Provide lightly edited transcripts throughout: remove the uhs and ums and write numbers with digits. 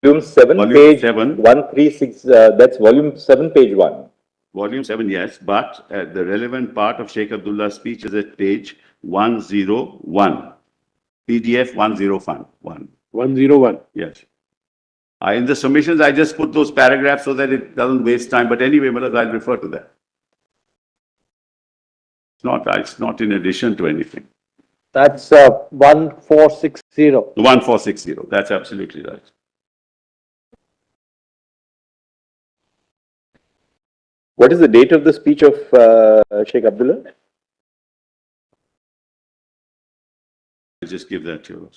Volume 7, Volume page 7. 136, that's volume 7, page 1. Volume 7, yes, but the relevant part of Sheikh Abdullah's speech is at page 101. PDF 101. 101. Yes. In the submissions, I just put those paragraphs so that it doesn't waste time. But anyway, I'll refer to that. It's not in addition to anything. That's 1460. 1460. That's absolutely right. What is the date of the speech of Sheikh Abdullah? I'll just give that to you.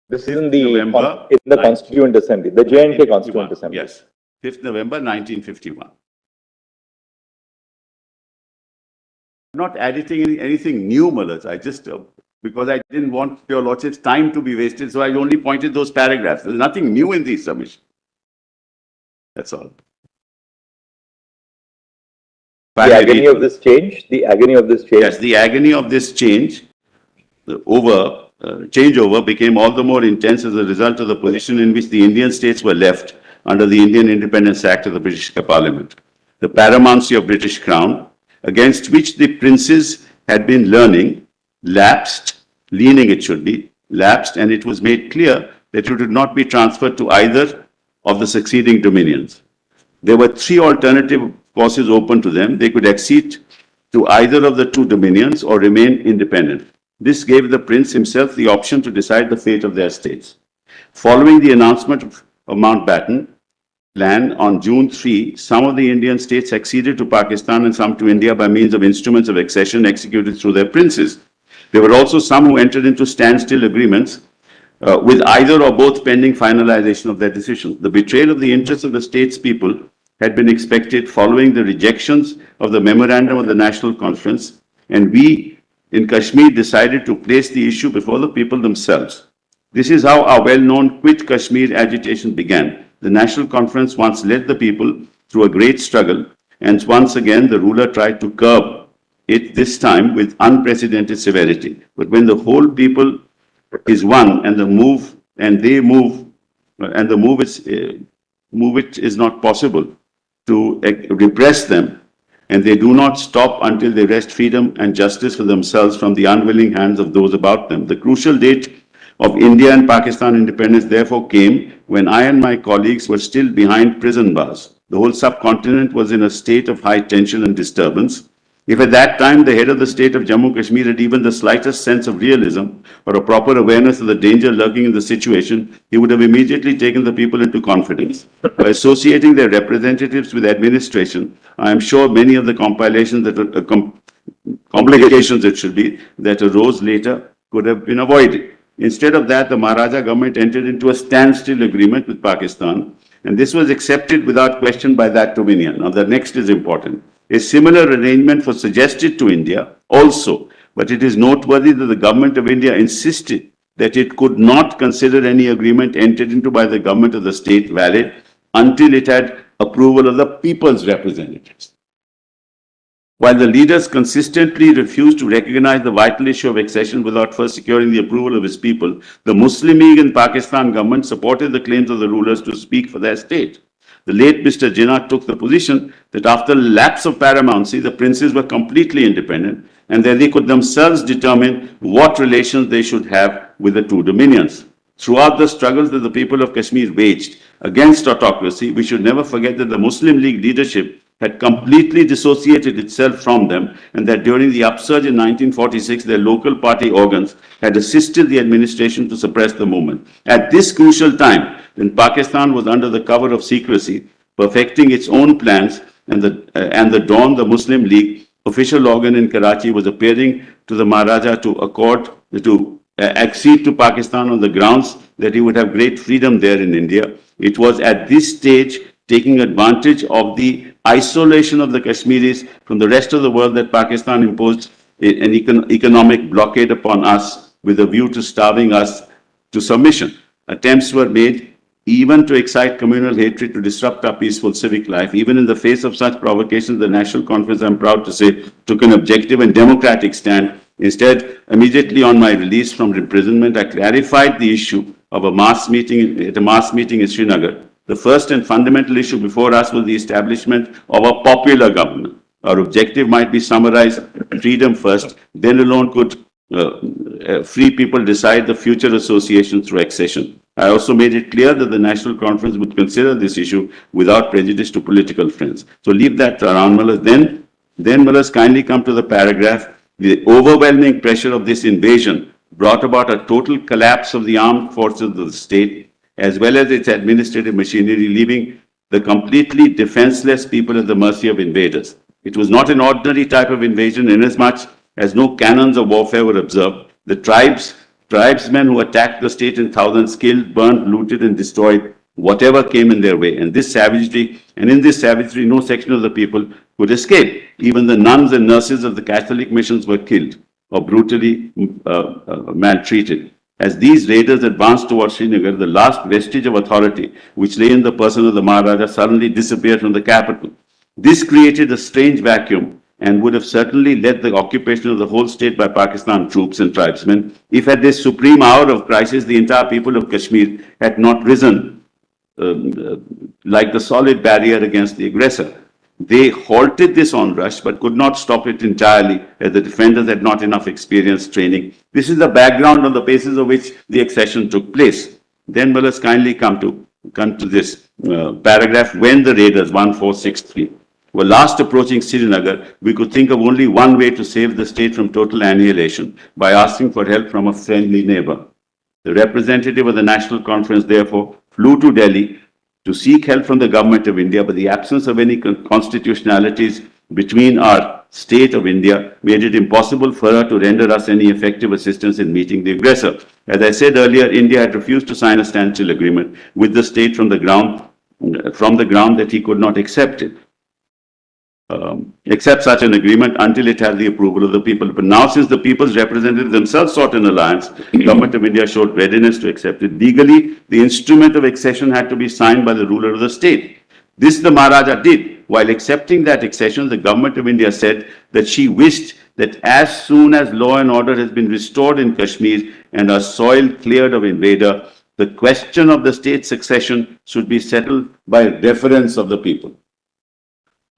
This is in the November, Constituent Assembly, the J&K Constituent Assembly. Yes, 5th November 1951. I'm not editing anything new, Malaz. I just, because I didn't want your Lordship's time to be wasted, so I only pointed those paragraphs. There's nothing new in these submissions. That's all. The agony of this change, the agony of this change. Yes, the agony of this change, changeover became all the more intense as a result of the position in which the Indian states were left under the Indian Independence Act of the British Parliament. The paramountcy of British Crown, against which the princes had been leaning it should be, lapsed, and it was made clear that it would not be transferred to either of the succeeding dominions. There were three alternative courses open to them. They could accede to either of the two dominions or remain independent. This gave the prince himself the option to decide the fate of their states. Following the announcement of Mountbatten Plan on June 3, some of the Indian states acceded to Pakistan and some to India by means of instruments of accession executed through their princes. There were also some who entered into standstill agreements with either or both pending finalization of their decisions. The betrayal of the interests of the states' people had been expected following the rejections of the memorandum of the National Conference, and we in Kashmir decided to place the issue before the people themselves. This is how our well-known Quit Kashmir agitation began. The National Conference once led the people through a great struggle, and once again the ruler tried to curb it, this time with unprecedented severity. But when the whole people is one and it is not possible to repress them, and they do not stop until they wrest freedom and justice for themselves from the unwilling hands of those about them. The crucial date of India and Pakistan independence therefore came when I and my colleagues were still behind prison bars. The whole subcontinent was in a state of high tension and disturbance. If at that time the head of the state of Jammu Kashmir had even the slightest sense of realism or a proper awareness of the danger lurking in the situation, he would have immediately taken the people into confidence. By associating their representatives with administration, I am sure many of the complications that arose later could have been avoided. Instead of that, the Maharaja government entered into a standstill agreement with Pakistan, and this was accepted without question by that dominion. Now, the next is important. A similar arrangement was suggested to India also, but it is noteworthy that the government of India insisted that it could not consider any agreement entered into by the government of the state valid until it had approval of the people's representatives. While the leaders consistently refused to recognize the vital issue of accession without first securing the approval of his people, the Muslim League and Pakistan government supported the claims of the rulers to speak for their state. The late Mr. Jinnah took the position that after lapse of paramountcy, the princes were completely independent and that they could themselves determine what relations they should have with the two dominions. Throughout the struggles that the people of Kashmir waged against autocracy, we should never forget that the Muslim League leadership had completely dissociated itself from them, and that during the upsurge in 1946, their local party organs had assisted the administration to suppress the movement. At this crucial time, when Pakistan was under the cover of secrecy, perfecting its own plans, and the Dawn, the Muslim League official organ in Karachi, was appearing to the Maharaja to accede to Pakistan on the grounds that he would have great freedom there in India. It was at this stage, taking advantage of the isolation of the Kashmiris from the rest of the world, that Pakistan imposed an economic blockade upon us with a view to starving us to submission. Attempts were made even to excite communal hatred, to disrupt our peaceful civic life. Even in the face of such provocations, the National Conference, I'm proud to say, took an objective and democratic stand. Instead, immediately on my release from imprisonment, I clarified the issue of a mass meeting in Srinagar, the first and fundamental issue before us was the establishment of a popular government. Our objective might be summarized: freedom first, then alone could free people decide the future association through accession. I also made it clear that the National Conference would consider this issue without prejudice to political friends. So leave that around, Mullahs. Then Mullahs, kindly come to the paragraph. The overwhelming pressure of this invasion brought about a total collapse of the armed forces of the state, as well as its administrative machinery, leaving the completely defenseless people at the mercy of invaders. It was not an ordinary type of invasion, inasmuch as no canons of warfare were observed. The tribesmen who attacked the state in thousands killed, burnt, looted, and destroyed whatever came in their way. And in this savagery, no section of the people could escape. Even the nuns and nurses of the Catholic missions were killed or brutally maltreated. As these raiders advanced towards Srinagar, the last vestige of authority, which lay in the person of the Maharaja, suddenly disappeared from the capital. This created a strange vacuum and would have certainly led the occupation of the whole state by Pakistan troops and tribesmen if at this supreme hour of crisis the entire people of Kashmir had not risen like the solid barrier against the aggressor. They halted this onrush but could not stop it entirely, as the defenders had not enough experience training. This is the background on the basis of which the accession took place. Then Mullahs, kindly come to this paragraph. When the raiders, 1463, were last approaching Srinagar, we could think of only one way to save the state from total annihilation: by asking for help from a friendly neighbor. The representative of the National Conference therefore flew to Delhi to seek help from the government of India, but the absence of any constitutionalities between our state of India made it impossible for her to render us any effective assistance in meeting the aggressor. As I said earlier, India had refused to sign a standstill agreement with the state from the ground that he could not accept such an agreement until it had the approval of the people. But now, since the people's representatives themselves sought an alliance, the government of India showed readiness to accept it. Legally, the instrument of accession had to be signed by the ruler of the state. This the Maharaja did. While accepting that accession, the government of India said that she wished that as soon as law and order has been restored in Kashmir and our soil cleared of invader, the question of the state's succession should be settled by reference of the people.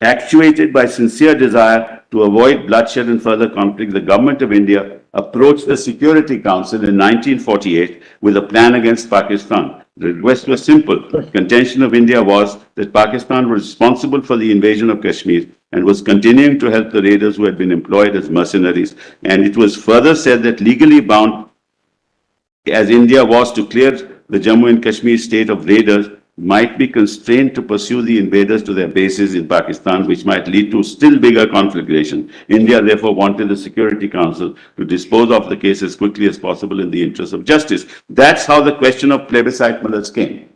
Actuated by sincere desire to avoid bloodshed and further conflict, the government of India approached the Security Council in 1948 with a plan against Pakistan. The request was simple. Contention of India was that Pakistan was responsible for the invasion of Kashmir and was continuing to help the raiders who had been employed as mercenaries. And it was further said that legally bound as India was to clear the Jammu and Kashmir state of raiders, might be constrained to pursue the invaders to their bases in Pakistan, which might lead to still bigger conflagration. India therefore wanted the Security Council to dispose of the case as quickly as possible in the interest of justice. That's how the question of plebiscite, Mullahs, came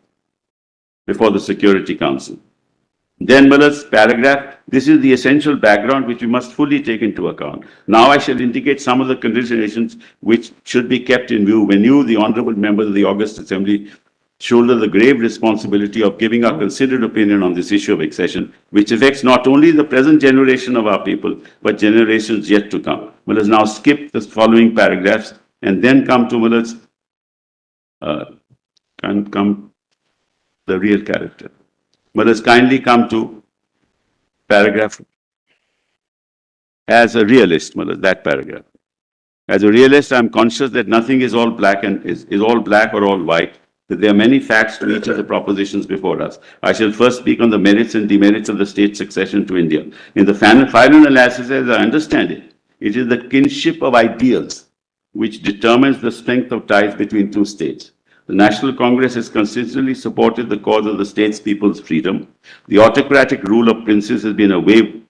before the Security Council. Then Mullahs, paragraph, this is the essential background which we must fully take into account. Now I shall indicate some of the considerations which should be kept in view when you, the honorable members of the August Assembly, shoulder the grave responsibility of giving our considered opinion on this issue of accession, which affects not only the present generation of our people, but generations yet to come. Mullahs, now skip the following paragraphs and then come to Mullahs, the real character. Mullahs, kindly come to paragraph. As a realist, Mullahs, that paragraph. As a realist, I am conscious that nothing is all black and is all black or all white, that there are many facts to each of the propositions before us. I shall first speak on the merits and demerits of the state's succession to India. In the final analysis, as I understand it, it is the kinship of ideals which determines the strength of ties between two states. The National Congress has consistently supported the cause of the state's people's freedom. The autocratic rule of princes has been away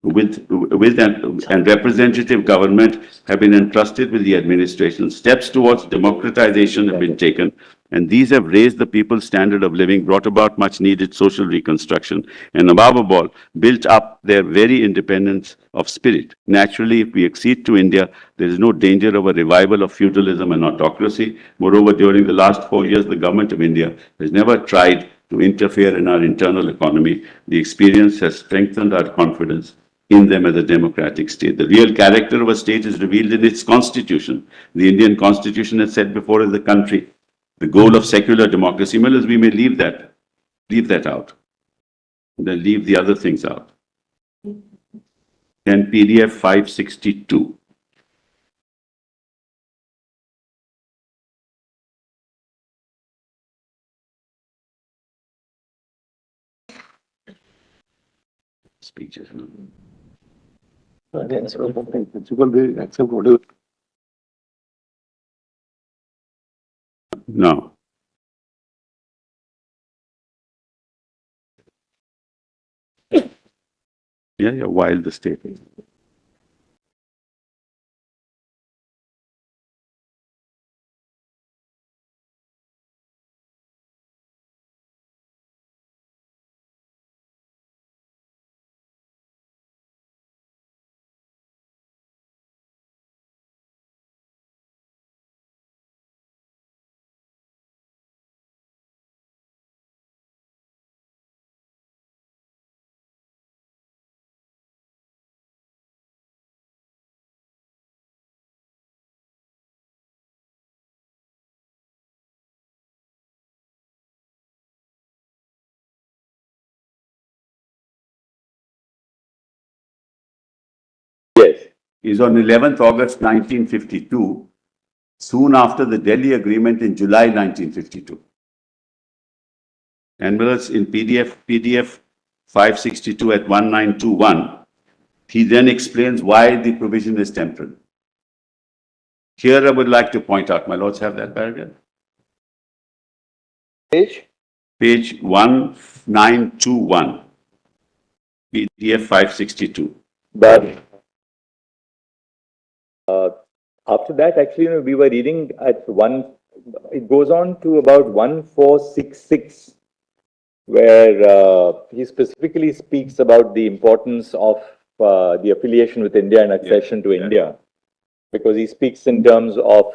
and representative government have been entrusted with the administration. Steps towards democratization have been taken, and these have raised the people's standard of living, brought about much needed social reconstruction, and above all, built up their very independence of spirit. Naturally, if we accede to India, there is no danger of a revival of feudalism and autocracy. Moreover, during the last 4 years, the government of India has never tried to interfere in our internal economy. The experience has strengthened our confidence in them as a democratic state. The real character of a state is revealed in its constitution. The Indian constitution has set before us the country the goal of secular democracy. Well, we may leave that out. Then leave the other things out. Then PDF 562. Speeches. Principal, they accept whatever. No. Yeah, while the state. Yes. Is on 11th August 1952, soon after the Delhi Agreement in July 1952. And whereas in PDF 562 at 1921, he then explains why the provision is temporal. Here I would like to point out, my lords have that paragraph? Page 1921, PDF 562. But after that, actually, we were reading at it goes on to about 1466, where he specifically speaks about the importance of the affiliation with India and accession to India. Because he speaks in terms of,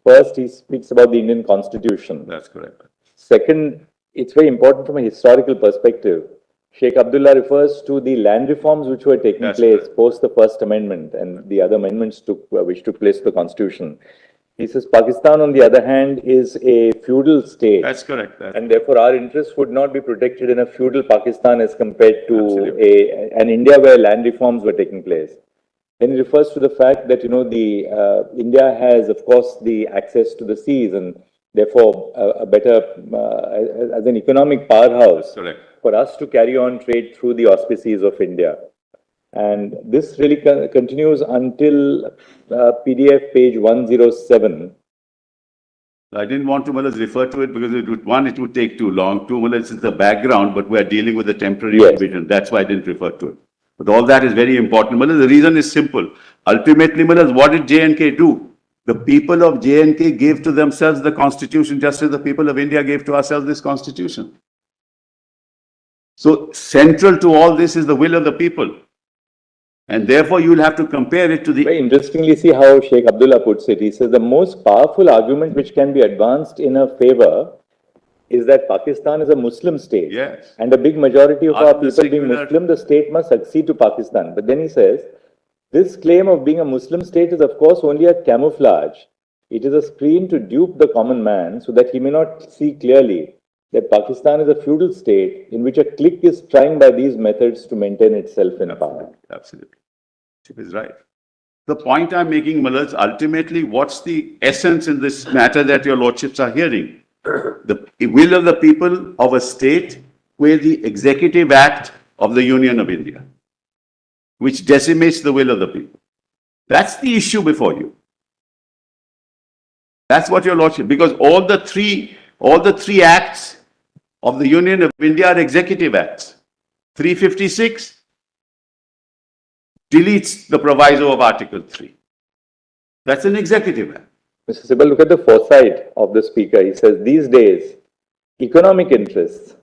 first he speaks about the Indian Constitution. That's correct. Second, it's very important from a historical perspective. Sheikh Abdullah refers to the land reforms which were taking place post the First Amendment and the other amendments which took place to the Constitution. He says Pakistan, on the other hand, is a feudal state. That's correct. And therefore, our interests would not be protected in a feudal Pakistan as compared to an India where land reforms were taking place. Then he refers to the fact that, India has, of course, the access to the seas and therefore a better, as an economic powerhouse for us to carry on trade through the auspices of India. And this really continues until PDF page 107. I didn't want to refer to it because it would take too long. Two, it's the background, but we're dealing with a temporary provision. That's why I didn't refer to it. But all that is very important. The reason is simple. Ultimately, what did J&K do? The people of J&K gave to themselves the constitution just as the people of India gave to ourselves this constitution. So central to all this is the will of the people. And therefore, you will have to compare it to the... Very interestingly, see how Sheikh Abdullah puts it. He says the most powerful argument which can be advanced in her favor is that Pakistan is a Muslim state. Yes. And a big majority of our people being Muslim, the state must succeed to Pakistan. But then he says, this claim of being a Muslim state is of course only a camouflage. It is a screen to dupe the common man so that he may not see clearly that Pakistan is a feudal state in which a clique is trying by these methods to maintain itself in power. Absolutely. She is right. The point I'm making, Mullahs, ultimately, what's the essence in this matter that your lordships are hearing? The will of the people of a state where the Executive Act of the Union of India, which decimates the will of the people. That's the issue before you. That's what your lordship, because all the three acts of the Union of India are executive acts. 356 deletes the proviso of Article 3. That's an executive act. Mr. Sibal, look at the foresight of the speaker. He says, these days, economic interests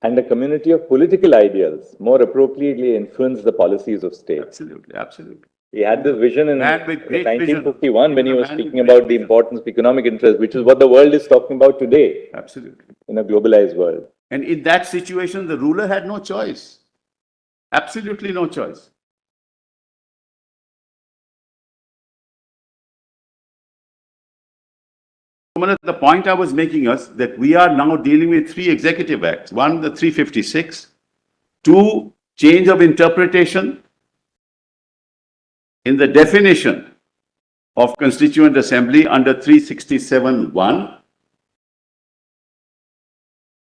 and a community of political ideals more appropriately influence the policies of state. Absolutely, absolutely. He had this vision in with great 1951 when he was speaking about the importance of economic interest, which is what the world is talking about today. Absolutely. In a globalized world. And in that situation, the ruler had no choice. Absolutely no choice. The point I was making is that we are now dealing with three executive acts. One, the 356. Two, change of interpretation in the definition of Constituent Assembly under 367(1).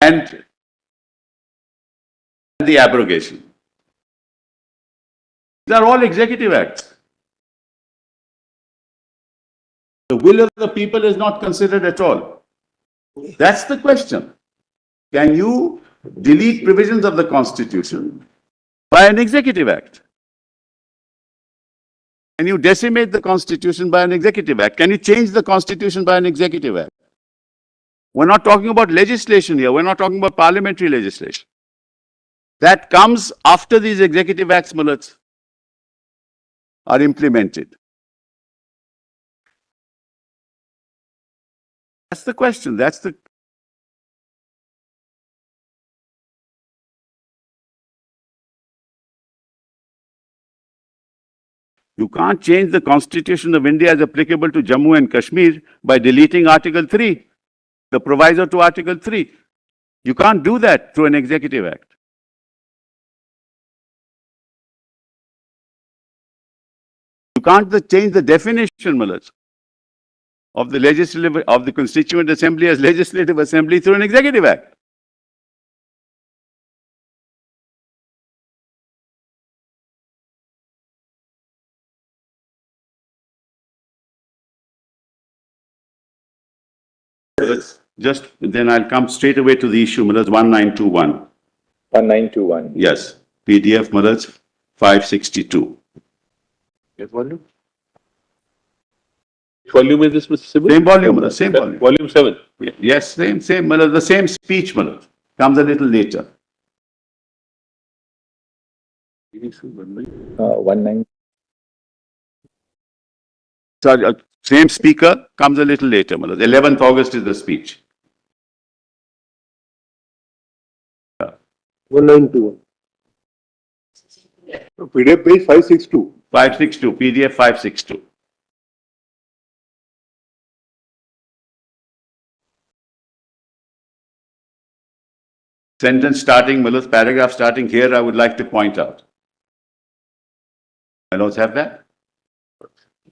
And the abrogation. These are all executive acts. The will of the people is not considered at all. That's the question. Can you delete provisions of the Constitution by an executive act? Can you decimate the Constitution by an executive act? Can you change the Constitution by an executive act? We're not talking about legislation here. We're not talking about parliamentary legislation. That comes after these executive acts, Mullahs, are implemented. That's the question. That's the... You can't change the Constitution of India as applicable to Jammu and Kashmir by deleting Article 3, the proviso to Article 3. You can't do that through an executive act. You can't change the definition, Mullahs, of the legislative, of the Constituent Assembly as legislative assembly through an executive act. Just then I'll come straight away to the issue, Mullahs, 1921. 1921. Yes, PDF, Mullahs, 562. Yes, volume? Which volume is this, Mr. Sibu? Same volume, Mullahs, same volume. Volume 7. Yes, same, Mullahs, the same speech, Mullahs, comes a little later. 19. Sorry, same speaker comes a little later, Mullahs. 11th August is the speech. 1921. PDF page 562. 562, PDF 562. Sentence starting, Mullahs, paragraph starting here, I would like to point out. My lords have that?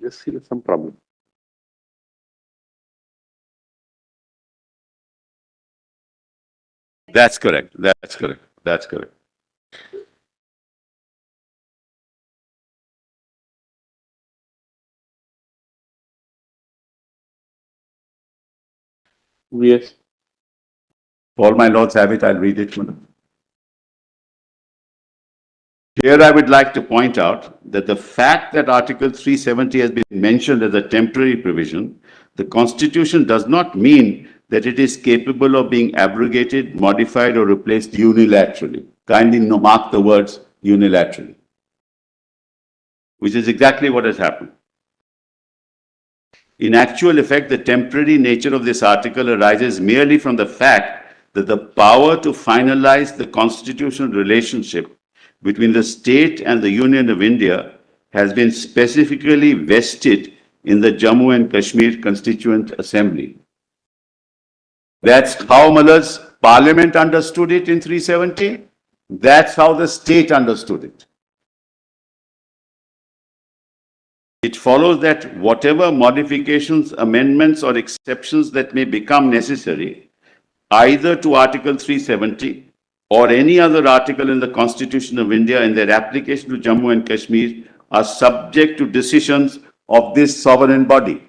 Yes, here is some problem. That's correct. That's correct. That's correct. Yes. All my lords have it, I'll read it. Here I would like to point out that the fact that Article 370 has been mentioned as a temporary provision, the Constitution does not mean that it is capable of being abrogated, modified, or replaced unilaterally. Kindly mark the words unilaterally, which is exactly what has happened. In actual effect, the temporary nature of this article arises merely from the fact that the power to finalize the constitutional relationship between the state and the Union of India has been specifically vested in the Jammu and Kashmir Constituent Assembly. That's how, Mullahs, Parliament understood it in 370. That's how the state understood it. It follows that whatever modifications, amendments, or exceptions that may become necessary, either to Article 370 or any other article in the Constitution of India in their application to Jammu and Kashmir, are subject to decisions of this sovereign body.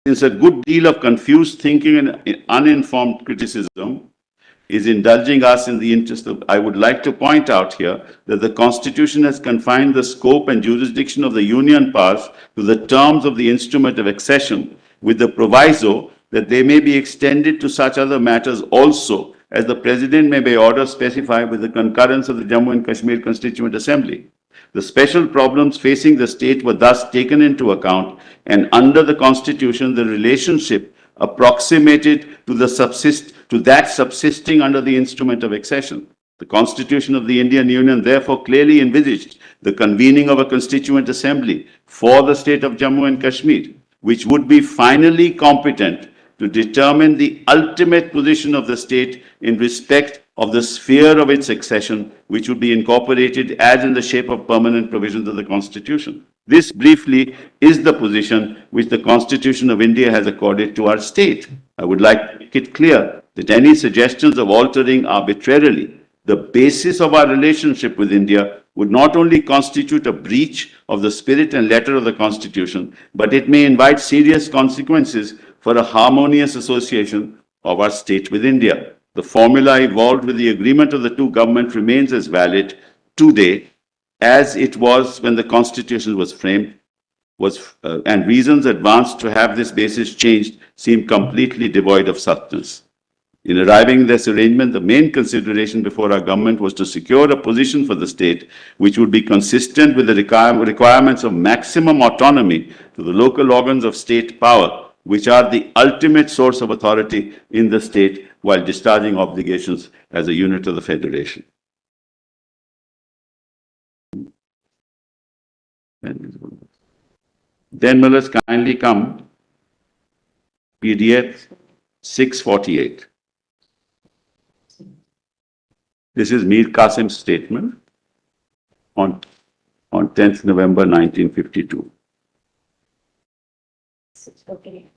Since a good deal of confused thinking and uninformed criticism is indulging us in the interest of, I would like to point out here that the Constitution has confined the scope and jurisdiction of the Union powers to the terms of the instrument of accession, with the proviso that they may be extended to such other matters also as the President may by order specify with the concurrence of the Jammu and Kashmir Constituent Assembly. The special problems facing the state were thus taken into account, and under the Constitution, the relationship approximated to that subsisting under the instrument of accession. The Constitution of the Indian Union therefore clearly envisaged the convening of a Constituent Assembly for the state of Jammu and Kashmir. which would be finally competent to determine the ultimate position of the state in respect of the sphere of its accession, which would be incorporated as in the shape of permanent provisions of the Constitution. This briefly is the position which the Constitution of India has accorded to our state. I would like to make it clear that any suggestions of altering arbitrarily the basis of our relationship with India would not only constitute a breach of the spirit and letter of the Constitution, but it may invite serious consequences for a harmonious association of our state with India. The formula evolved with the agreement of the two governments remains as valid today as it was when the Constitution was framed, and reasons advanced to have this basis changed seem completely devoid of substance. In arriving at this arrangement, the main consideration before our government was to secure a position for the state which would be consistent with the requirements of maximum autonomy to the local organs of state power, which are the ultimate source of authority in the state while discharging obligations as a unit of the federation. Then will us kindly come PDF 648. This is Mir Qasim's statement on 10th November 1952. Okay.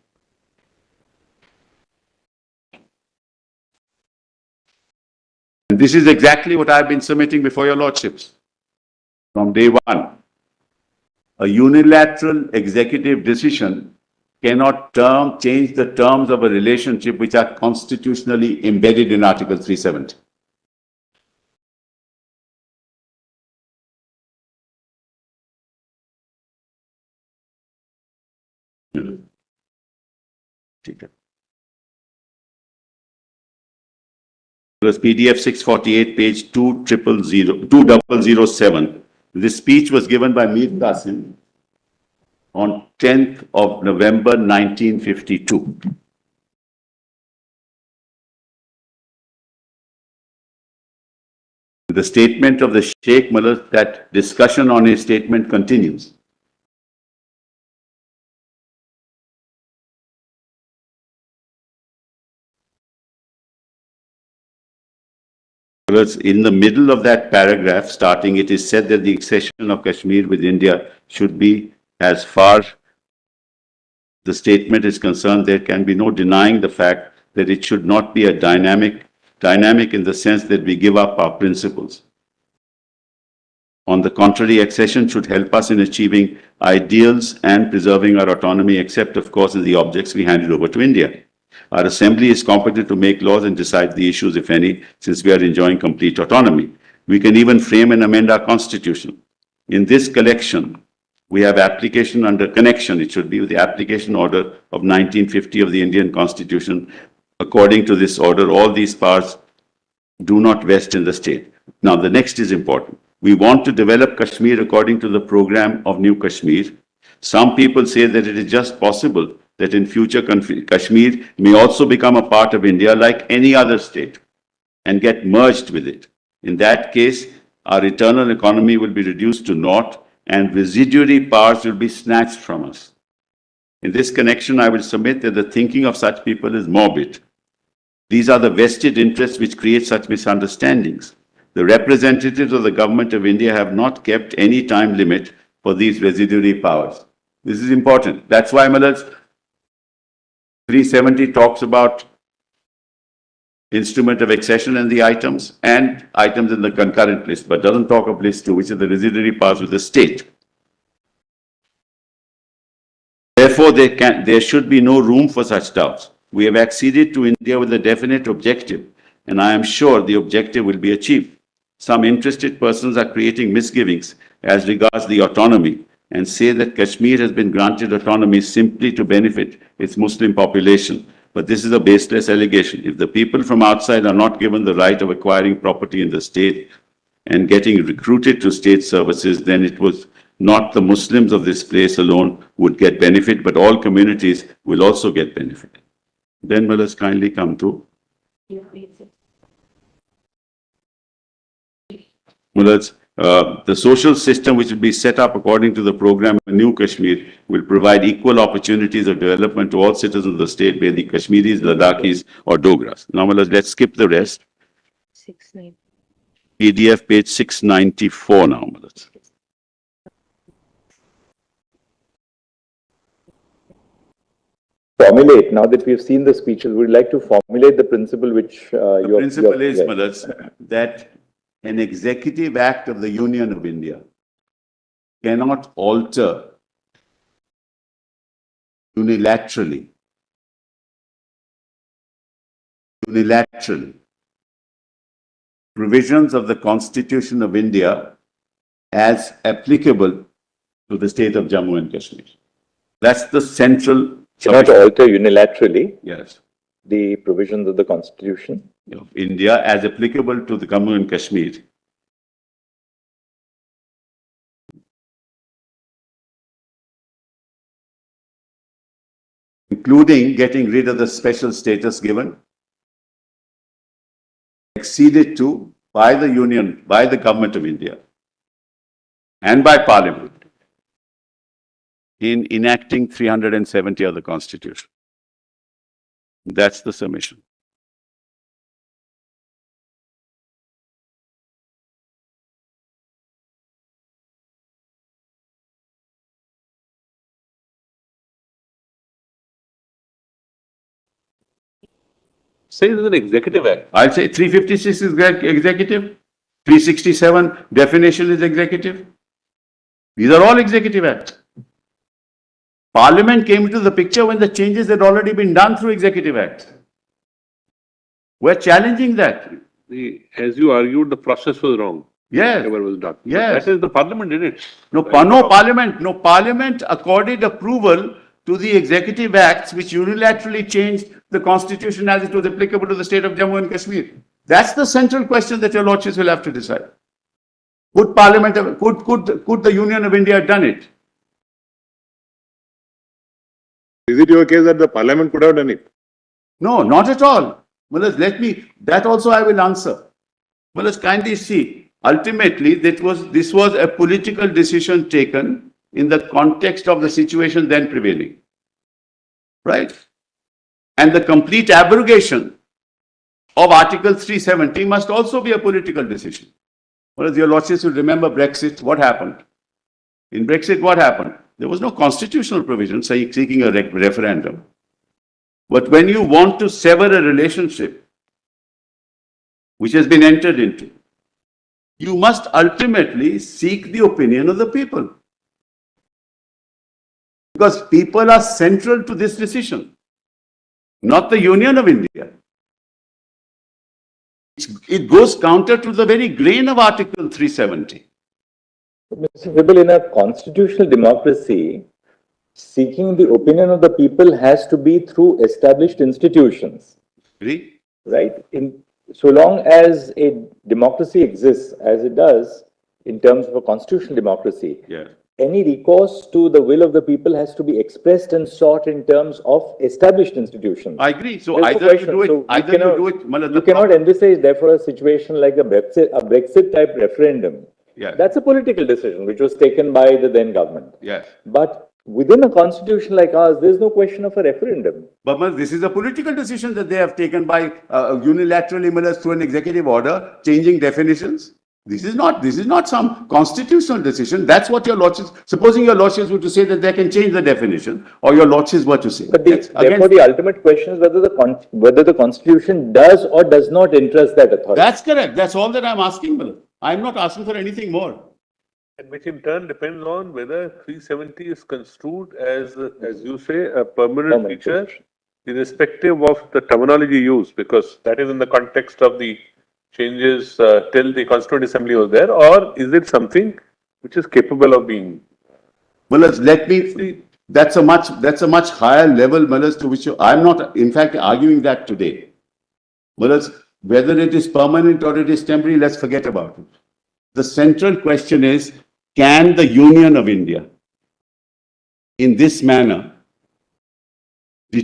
And this is exactly what I've been submitting before your lordships from day one. A unilateral executive decision cannot change the terms of a relationship which are constitutionally embedded in Article 370. Plus PDF 648, page 2007. This speech was given by Mir Qasim on 10th of November 1952. The statement of the Sheikh Mullah, that discussion on his statement continues. In the middle of that paragraph, starting, it is said that the accession of Kashmir with India should be, as far the statement is concerned, there can be no denying the fact that it should not be a dynamic in the sense that we give up our principles. On the contrary, accession should help us in achieving ideals and preserving our autonomy, except, of course, in the objects we handed over to India. Our assembly is competent to make laws and decide the issues, if any, since we are enjoying complete autonomy. We can even frame and amend our constitution. In this collection, we have application under connection. It should be with the application order of 1950 of the Indian Constitution. According to this order, all these powers do not vest in the state. Now, the next is important. We want to develop Kashmir according to the program of New Kashmir. Some people say that it is just possible that in future Kashmir may also become a part of India like any other state and get merged with it. In that case, our eternal economy will be reduced to naught and residuary powers will be snatched from us. In this connection, I will submit that the thinking of such people is morbid. These are the vested interests which create such misunderstandings. The representatives of the government of India have not kept any time limit for these residuary powers. This is important. That's why Malas 370 talks about instrument of accession and the items in the concurrent list, but doesn't talk of list 2, which is the residuary powers of the state. Therefore, there should be no room for such doubts. We have acceded to India with a definite objective, and I am sure the objective will be achieved. Some interested persons are creating misgivings as regards the autonomy and say that Kashmir has been granted autonomy simply to benefit its Muslim population. But this is a baseless allegation. If the people from outside are not given the right of acquiring property in the state and getting recruited to state services, then it was not the Muslims of this place alone would get benefit, but all communities will also get benefit. Then let us kindly come to Mullah's The social system which will be set up according to the program New Kashmir will provide equal opportunities of development to all citizens of the state, be they Kashmiris, Ladakhis or Dogras. Now, let's skip the rest. 690. PDF page 694 now. Formulate, now that we've seen the speeches, we'd like to formulate the principle which The you're... principle is, yes. Malaz, that an executive act of the Union of India cannot alter unilaterally provisions of the Constitution of India as applicable to the state of Jammu and Kashmir. That's the central Cannot alter unilaterally yes, the provisions of the Constitution. of India as applicable to the Jammu and Kashmir. Including getting rid of the special status given, acceded to by the Union, by the Government of India and by Parliament in enacting 370 of the Constitution. That's the submission. Say it's an executive act. I'll say 356 is executive, 367 definition is executive. These are all executive acts. Parliament came into the picture when the changes had already been done through executive acts. We're challenging that. As you argued, the process was wrong. Yes. Whatever was done. Yes. That is, the parliament did it. No, Parliament accorded approval to the executive acts which unilaterally changed the constitution as it was applicable to the state of Jammu and Kashmir. That's the central question that your lordships will have to decide. Could Parliament have, could the Union of India have done it? Is it your case that the parliament could have done it? No, not at all. Well, that also I will answer. Well, let's kindly see. Ultimately, this was a political decision taken in the context of the situation then prevailing. Right? And the complete abrogation of Article 370 must also be a political decision. Well, your lordships will remember Brexit, what happened? In Brexit, what happened? There was no constitutional provision seeking a referendum. But when you want to sever a relationship which has been entered into, you must ultimately seek the opinion of the people. Because people are central to this decision, not the Union of India. It goes counter to the very grain of Article 370. Mr. Vibal, in a constitutional democracy, seeking the opinion of the people has to be through established institutions, Agree? right? So long as a democracy exists, as it does, in terms of a constitutional democracy, Yeah. any recourse to the will of the people has to be expressed and sought in terms of established institutions. I agree. So There's no either you question. do it, So we either cannot- you do it. Malad, You cannot envisage, therefore, a situation like a Brexit type referendum. Yeah. That's a political decision which was taken by the then government. Yes. But within a constitution like ours, there's no question of a referendum. But Malad, this is a political decision that they have taken by unilaterally, Malad, through an executive order, changing definitions. This is not some constitutional decision. That's what your lordships, supposing your lordships were to say that they can change the definition, or your lordships were to say. But That's therefore, the ultimate question is whether the constitution does or does not interest that authority. That's correct. That's all that I'm asking, Malad. I'm not asking for anything more. And which in turn depends on whether 370 is construed as you say, a permanent feature, irrespective of the terminology used, because that is in the context of the changes till the Constituent Assembly was there, or is it something which is capable of being? Malad, let me, that's a much higher level, Malad, to which I'm not, in fact, arguing that today. Malad, whether it is permanent or it is temporary, let's forget about it. The central question is, can the Union of India, in this manner,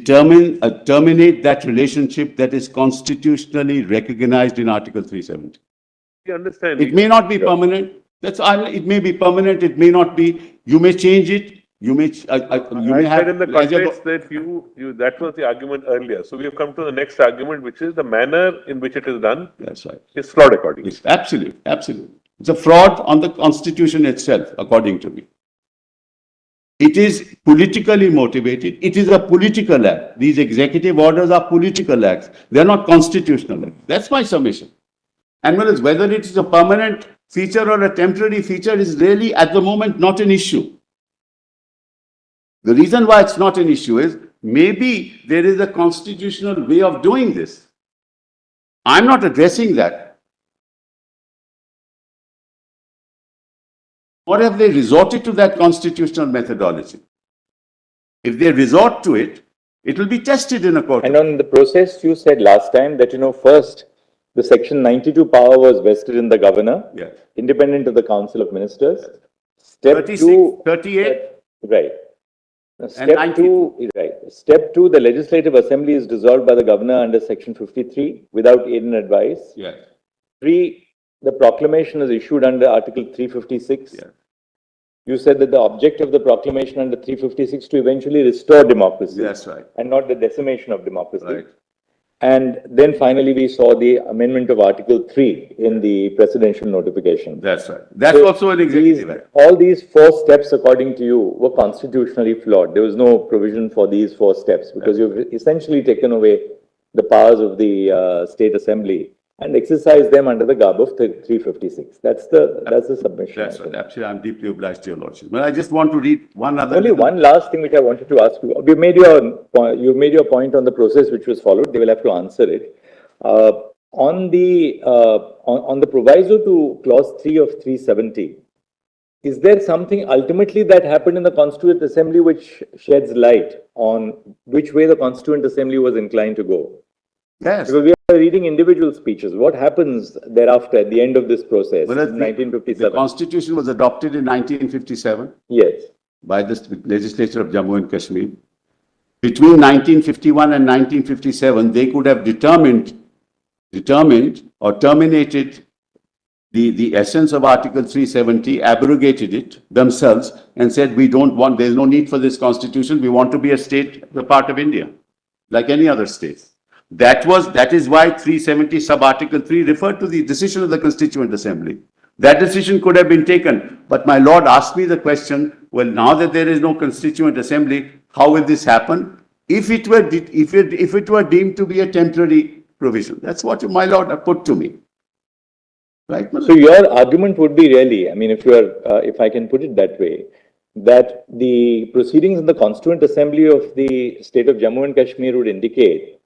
terminate that relationship that is constitutionally recognized in Article 370? We understand. It may not be permanent, It may be permanent, it may not be. You may change it. You may, you may I have. said in the context that that was the argument earlier. So we have come to the next argument, which is the manner in which it is done That's right. is flawed accordingly. It's absolute. It's a fraud on the constitution itself, according to me. It is politically motivated. It is a political act. These executive orders are political acts. They're not constitutional acts. That's my submission. And whether it is a permanent feature or a temporary feature is really at the moment not an issue. The reason why it's not an issue is maybe there is a constitutional way of doing this. I'm not addressing that. Or have they resorted to that constitutional methodology? If they resort to it, it will be tested in a court. And on the process, you said last time that, first, the section 92 power was vested in the governor, Yes. independent of the Council of Ministers. Step 36, two, 38, right. Step 92. two, right. Step two, the Legislative Assembly is dissolved by the governor under section 53 without aid and advice. yes, 3, the proclamation is issued under Article 356. yes, You said that the object of the proclamation under 356 to eventually restore democracy. that's right, And not the decimation of democracy. right. And then finally, we saw the amendment of Article 3 in the presidential notification. That's right. That's So also an executive act. all these 4 steps, according to you, were constitutionally flawed. There was no provision for these 4 steps because you've essentially taken away the powers of the State Assembly and exercised them under the garb of 356. That's the submission. That's I right. think. Absolutely, I'm deeply obliged to your lordship. But I just want to read one other. Only little- one last thing which I wanted to ask you. You've made your point on the process which was followed. They will have to answer it. On the proviso to clause 3 of 370, is there something ultimately that happened in the Constituent Assembly which sheds light on which way the Constituent Assembly was inclined to go? Yes. Because we are reading individual speeches. What happens thereafter at the end of this process Well, in the 1957? Constitution was adopted in 1957 Yes. by the legislature of Jammu and Kashmir. Between 1951 and 1957, they could have determined or terminated the essence of Article 370, abrogated it themselves and said, there's no need for this constitution. We want to be a state, a part of India, like any other state. That is why 370 sub-article 3 referred to the decision of the Constituent Assembly. That decision could have been taken, but my lord asked me the question, well, now that there is no Constituent Assembly, how will this happen? If it were deemed to be a temporary provision. That's what my lord put to me. Right? So your argument would be really, I mean, if I can put it that way, that the proceedings in the Constituent Assembly of the state of Jammu and Kashmir would indicate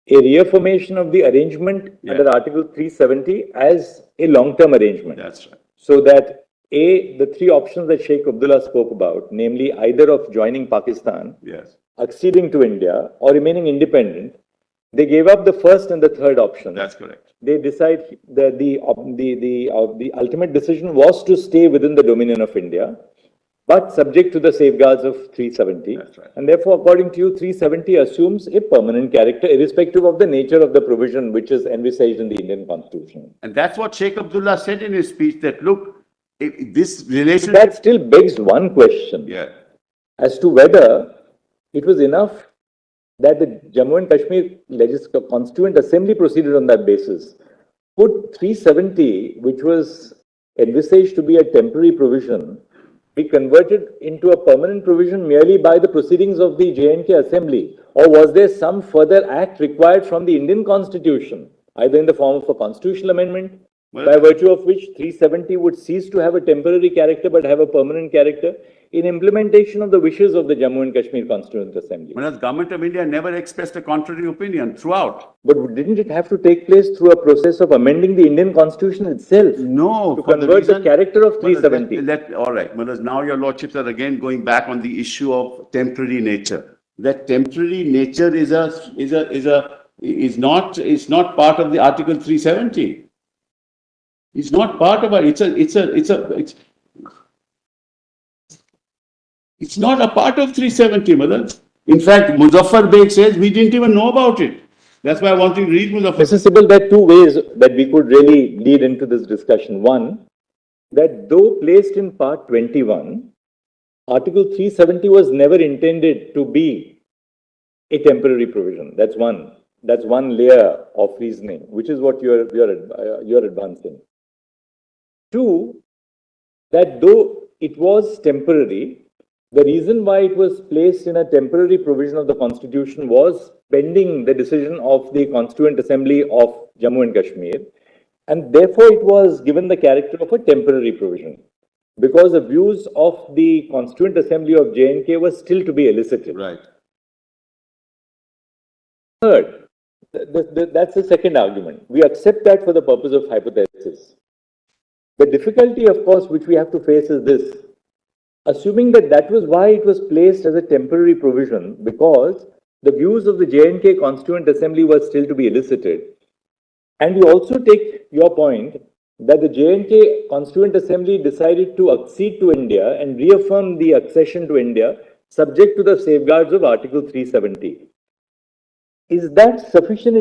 a reaffirmation of the arrangement under Article 370 as a long-term arrangement. That's right. So that the 3 options that Sheikh Abdullah spoke about, namely either of joining Pakistan, Yes. acceding to India, or remaining independent, they gave up the first and the third option. That's correct. They decide that the ultimate decision was to stay within the dominion of India, but subject to the safeguards of 370. That's right. And therefore, according to you, 370 assumes a permanent character, irrespective of the nature of the provision which is envisaged in the Indian Constitution. And that's what Sheikh Abdullah said in his speech, that look, this relationship. That still begs one question Yeah. as to whether it was enough that the Jammu and Kashmir Constituent Assembly proceeded on that basis. Put 370, which was envisaged to be a temporary provision, be converted into a permanent provision merely by the proceedings of the J&K Assembly? Or was there some further act required from the Indian Constitution, either in the form of a constitutional amendment, by virtue of which 370 would cease to have a temporary character but have a permanent character, in implementation of the wishes of the Jammu and Kashmir Constituent Assembly? Whereas Government of India never expressed a contrary opinion throughout. But didn't it have to take place through a process of amending the Indian Constitution itself? No. To for the convert the reason- character of 370. All right. Whereas now your lordships are again going back on the issue of temporary nature. That temporary nature is not part of the Article 370. It's not part of it. It's not a part of 370, Madam. In fact, Muzaffar Beg says we didn't even know about it. That's why I want to read Muzaffar. Mr. Sibal, there are 2 ways that we could really lead into this discussion. One, that though placed in Part 21, Article 370 was never intended to be a temporary provision. That's one. That's one layer of reasoning, which is what you're advancing. Two, that though it was temporary, the reason why it was placed in a temporary provision of the Constitution was pending the decision of the Constituent Assembly of Jammu and Kashmir, and therefore it was given the character of a temporary provision, because the views of the Constituent Assembly of J&K were still to be elicited. Right. Third, that's the second argument. We accept that for the purpose of hypothesis. The difficulty, of course, which we have to face is this. Assuming that that was why it was placed as a temporary provision, because the views of the J&K Constituent Assembly were still to be elicited. And we also take your point that the J&K Constituent Assembly decided to accede to India and reaffirm the accession to India subject to the safeguards of Article 370. Is that sufficient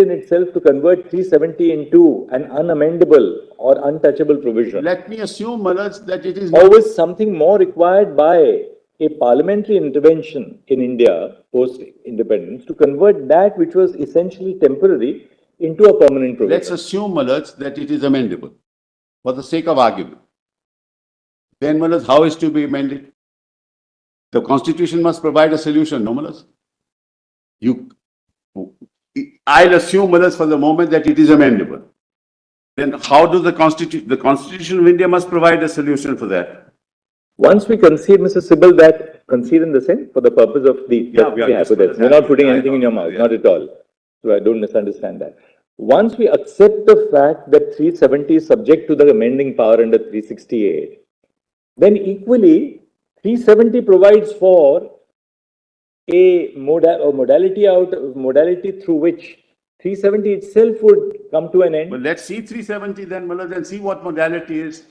in itself to convert 370 into an unamendable or untouchable provision? Let me assume, Manoj, that it is Or not. was something more required by a parliamentary intervention in India post-independence to convert that which was essentially temporary into a permanent provision? Let's assume, Manoj, that it is amendable for the sake of argument. Then, Manoj, how is to be amended? The Constitution must provide a solution, no, Manoj? I'll assume, Manoj, for the moment that it is amendable. Then how does the Constitution of India must provide a solution for that? Once we concede, Mr. Sibal, that concede in the sense for the purpose of the hypothesis. We're not putting anything in your mouth, not at all. So I don't misunderstand that. Once we accept the fact that 370 is subject to the amending power under 368, then equally 370 provides for a modality through which 370 itself would come to an end. Well, let's see 370 then, Manoj, and see what modality is.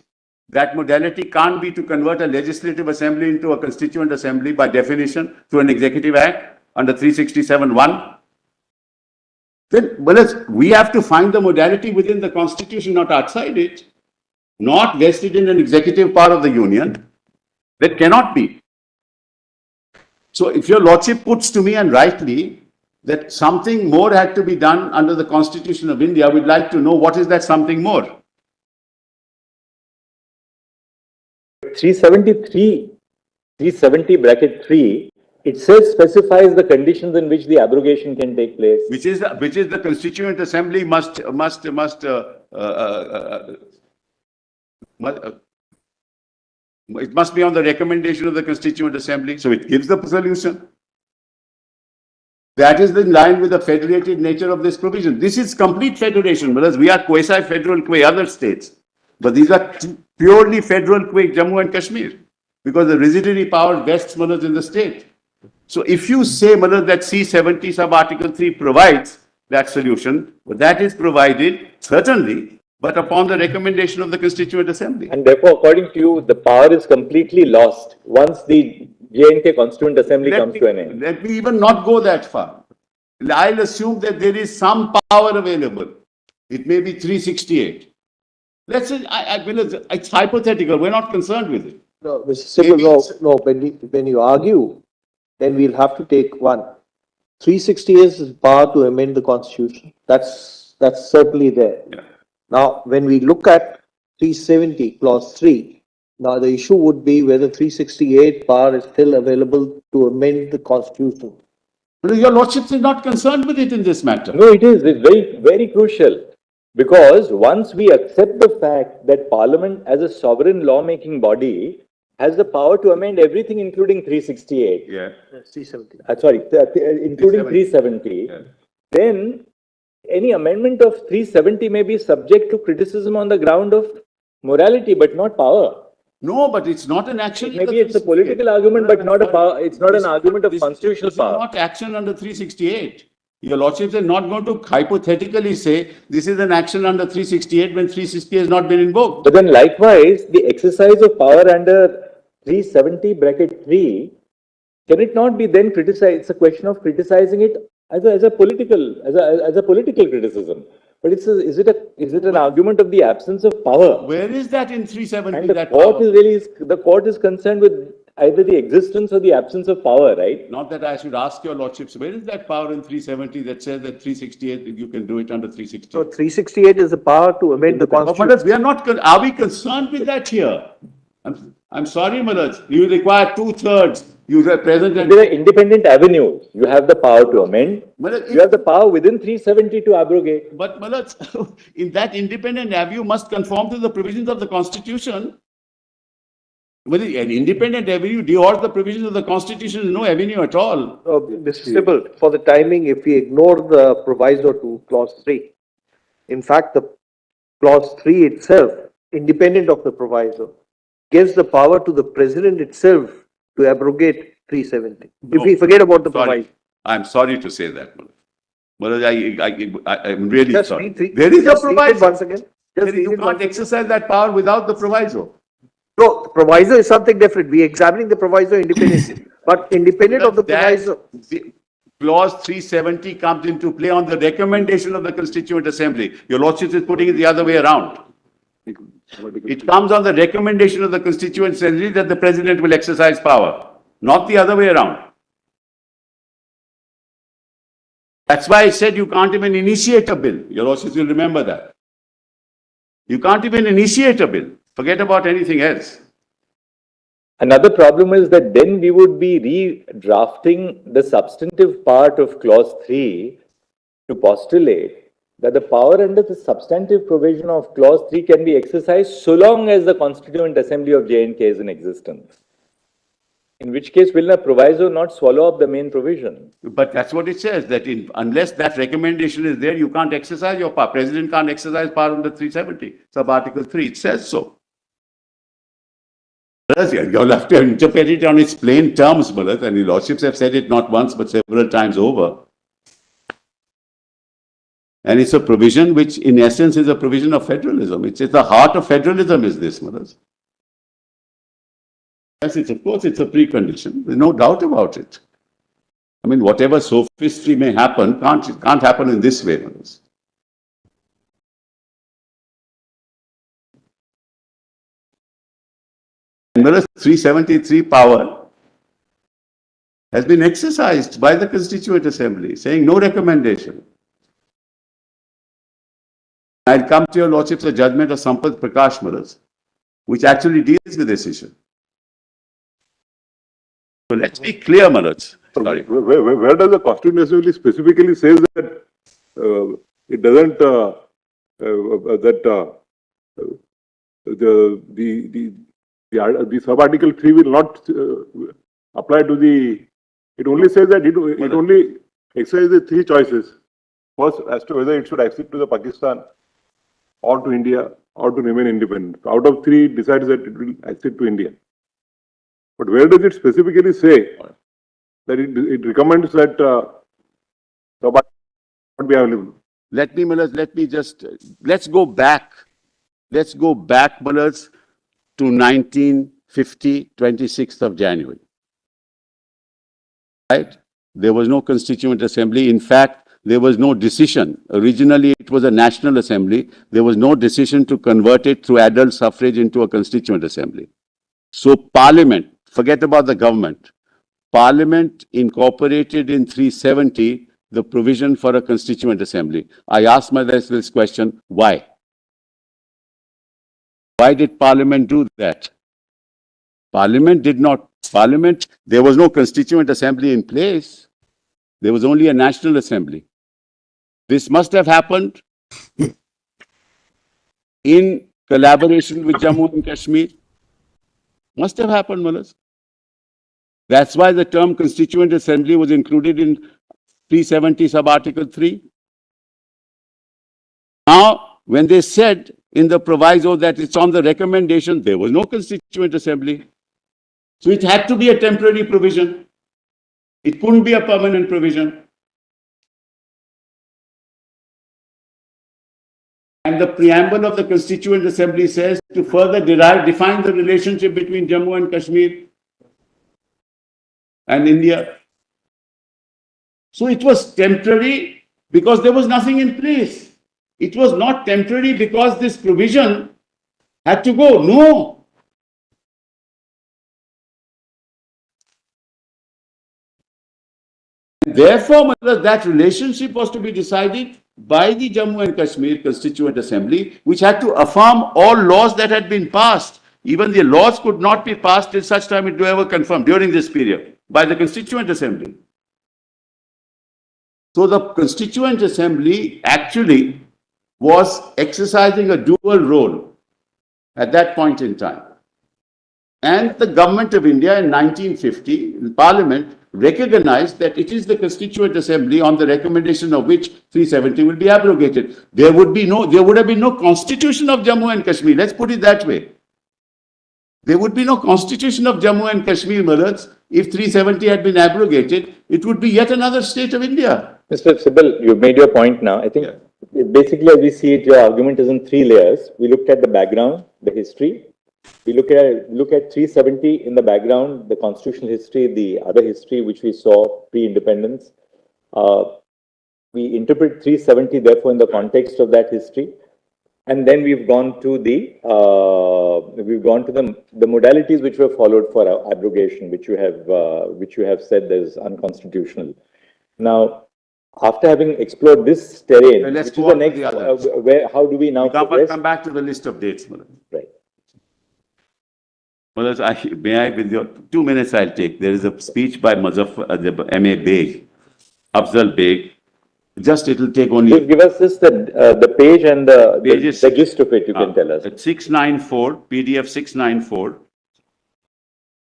That modality can't be to convert a legislative assembly into a constituent assembly by definition through an executive act under 367(1). Then, Manoj, we have to find the modality within the Constitution, not outside it, not vested in an executive power of the Union. That cannot be. So if your Lordship puts to me, and rightly, that something more had to be done under the Constitution of India, we'd like to know what is that something more. 370 bracket 3 itself specifies the conditions in which the abrogation can take place. Which is the Constituent Assembly it must be on the recommendation of the Constituent Assembly. So it gives the solution. That is in line with the federated nature of this provision. This is complete federation, whereas we are quasi-federal qua other states. But these are purely federal qua Jammu and Kashmir, because the residuary power vests, Manoj, in the state. So if you say, Manoj, that C70 sub-article 3 provides that solution, but that is provided, certainly, but upon the recommendation of the Constituent Assembly. And therefore, according to you, the power is completely lost once the J&K Constituent Assembly comes to an end. Let me even not go that far. I'll assume that there is some power available. It may be 368. Let's say, it's hypothetical. We're not concerned with it. No, Mr. Sibal, no, when you argue, then we'll have to take one. 360 is power to amend the Constitution. That's certainly there. Yeah. Now, when we look at 370 clause 3, now the issue would be whether 368 power is still available to amend the Constitution. But your Lordship is not concerned with it in this matter. No, it is. It's very, very crucial. Because once we accept the fact that Parliament as a sovereign lawmaking body has the power to amend everything including 368. Yeah. 370. Including 370. Yeah. Then any amendment of 370 may be subject to criticism on the ground of morality, but not power. No, but it's not an action. Maybe it's a political argument, but not a power. It's not an argument of constitutional This is power. not action under 368. Your Lordship is not going to hypothetically say this is an action under 368 when 360 has not been invoked. But then likewise, the exercise of power under 370 bracket 3, can it not be then criticized? It's a question of criticizing it as a political criticism. But is it an argument of the absence of power? Where is that in 370? And the that court power? is really, the court is concerned with either the existence or the absence of power, right? Not that I should ask your lordships, where is that power in 370 that says that 368, you can do it under 360? So 368 is the power to amend the constitution. But we are not, are we concerned with that here? I'm sorry, Malaj, you require 2/3. You represent. There are independent avenues. You have the power to amend. Malaj, You have the power within 370 to abrogate. But Malaj, in that independent avenue must conform to the provisions of the Constitution. Well, an independent avenue derogates the provisions of the Constitution, is no avenue at all. Mr. Sibbald, for the timing, if we ignore the proviso to clause 3, in fact, the clause 3 itself, independent of the proviso, gives the power to the president itself to abrogate 370. If we forget about the proviso. I'm sorry to say that, Malaj. Malaj, I'm really Just sorry. read three- There is a just read it proviso. once again. Just read You it can't once again. exercise that power without the proviso. No, the proviso is something different. We are examining the proviso independently. But independent of the proviso, The Clause 370 comes into play on the recommendation of the Constituent Assembly. Your Lordship is putting it the other way around. It comes on the recommendation of the Constituent Assembly that the President will exercise power, not the other way around. That's why I said you can't even initiate a bill. Your Lordship will remember that. You can't even initiate a bill. Forget about anything else. Another problem is that then we would be redrafting the substantive part of clause 3 to postulate that the power under the substantive provision of clause 3 can be exercised so long as the Constituent Assembly of J&K is in existence. In which case, will the proviso not swallow up the main provision? But that's what it says, that unless that recommendation is there, you can't exercise your power. President can't exercise power under 370, sub-article 3. It says so. You'll have to interpret it on its plain terms, Malaj, and the lordships have said it not once but several times over. And it's a provision which in essence is a provision of federalism. It's the heart of federalism is this, Malaj. Yes, of course it's a precondition. There's no doubt about it. I mean, whatever sophistry may happen, can't happen in this way, Malaj. Whereas 373 power has been exercised by the Constituent Assembly, saying no recommendation. I'll come to your Lordships a judgment of Sampath Prakash Malaj, which actually deals with this issue. So let's be clear, Malaj. Sorry. Where does the Constituent Assembly specifically says that it doesn't the sub-article 3 will not apply to the, it only says that it only exercises the 3 choices. First, as to whether it should accede to the Pakistan or to India or to remain independent. Out of 3, it decides that it will accede to India. But where does it specifically say that it recommends that sub-article not be available? Let me, Malaj, let's go back. Let's go back, Malaj, to 1950, 26th of January. Right? There was no Constituent Assembly. In fact, there was no decision. Originally, it was a National Assembly. There was no decision to convert it through adult suffrage into a Constituent Assembly. So Parliament, forget about the government, Parliament incorporated in 370 the provision for a Constituent Assembly. I asked myself this question, why? Why did Parliament do that? Parliament, there was no Constituent Assembly in place. There was only a National Assembly. This must have happened in collaboration with Jammu and Kashmir. Must have happened, Malaj. That's why the term Constituent Assembly was included in 370 sub-article 3. Now, when they said in the proviso that it's on the recommendation, there was no Constituent Assembly. So it had to be a temporary provision. It couldn't be a permanent provision. And the preamble of the Constituent Assembly says to further define the relationship between Jammu and Kashmir and India. So it was temporary because there was nothing in place. it was not temporary because this provision had to go. No. Therefore, that relationship was to be decided by the Jammu and Kashmir Constituent Assembly, which had to affirm all laws that had been passed. Even the laws could not be passed till such time it were ever confirmed during this period by the Constituent Assembly. So the Constituent Assembly actually was exercising a dual role at that point in time. And the government of India in 1950, in Parliament, recognized that it is the Constituent Assembly on the recommendation of which 370 will be abrogated. There would have been no constitution of Jammu and Kashmir. Let's put it that way. There would be no constitution of Jammu and Kashmir, Malads, if 370 had been abrogated. It would be yet another state of India. Mr. Sibal, you've made your point now. I think basically as we see it, your argument is in three layers. We looked at the background, the history. We look at 370 in the background, the constitutional history, the other history which we saw pre-independence. We interpret 370 therefore in the context of that history, and then we've gone to the modalities which were followed for abrogation, which you have said is unconstitutional. Now, after having explored this terrain, let's which go is the on to next, the others. how do we now progress? Come back to the list of dates, Malad. Right. Malad, may I, with your 2 minutes I'll take. There is a speech by M.A. Beg, Afzal Beg. Just it will take only. Give us just the page and the gist of it, you can tell us. At 694, PDF 694.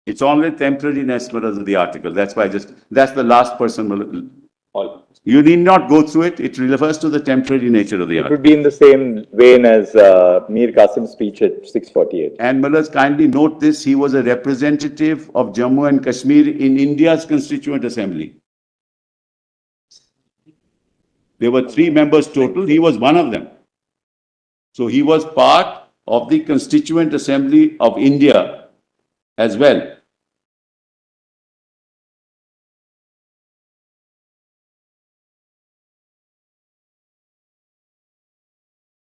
It's only temporariness of the article. That's why that's the last person. You need not go through it. It refers to the temporary nature of the article. It would be in the same vein as Mir Qasim's speech at 648. And Malad, kindly note this, he was a representative of Jammu and Kashmir in India's Constituent Assembly. There were 3 members total, he was one of them. So he was part of the Constituent Assembly of India as well.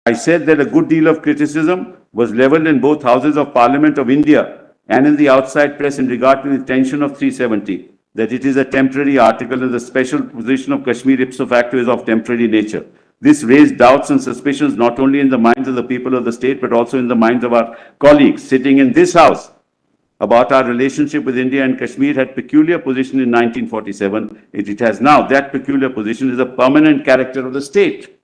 I said that a good deal of criticism was leveled in both houses of Parliament of India and in the outside press in regard to the intention of 370, that it is a temporary article and the special position of Kashmir ipso facto is of temporary nature. This raised doubts and suspicions not only in the minds of the people of the state, but also in the minds of our colleagues sitting in this house about our relationship with India and Kashmir had peculiar position in 1947. It has now. That peculiar position is a permanent character of the state.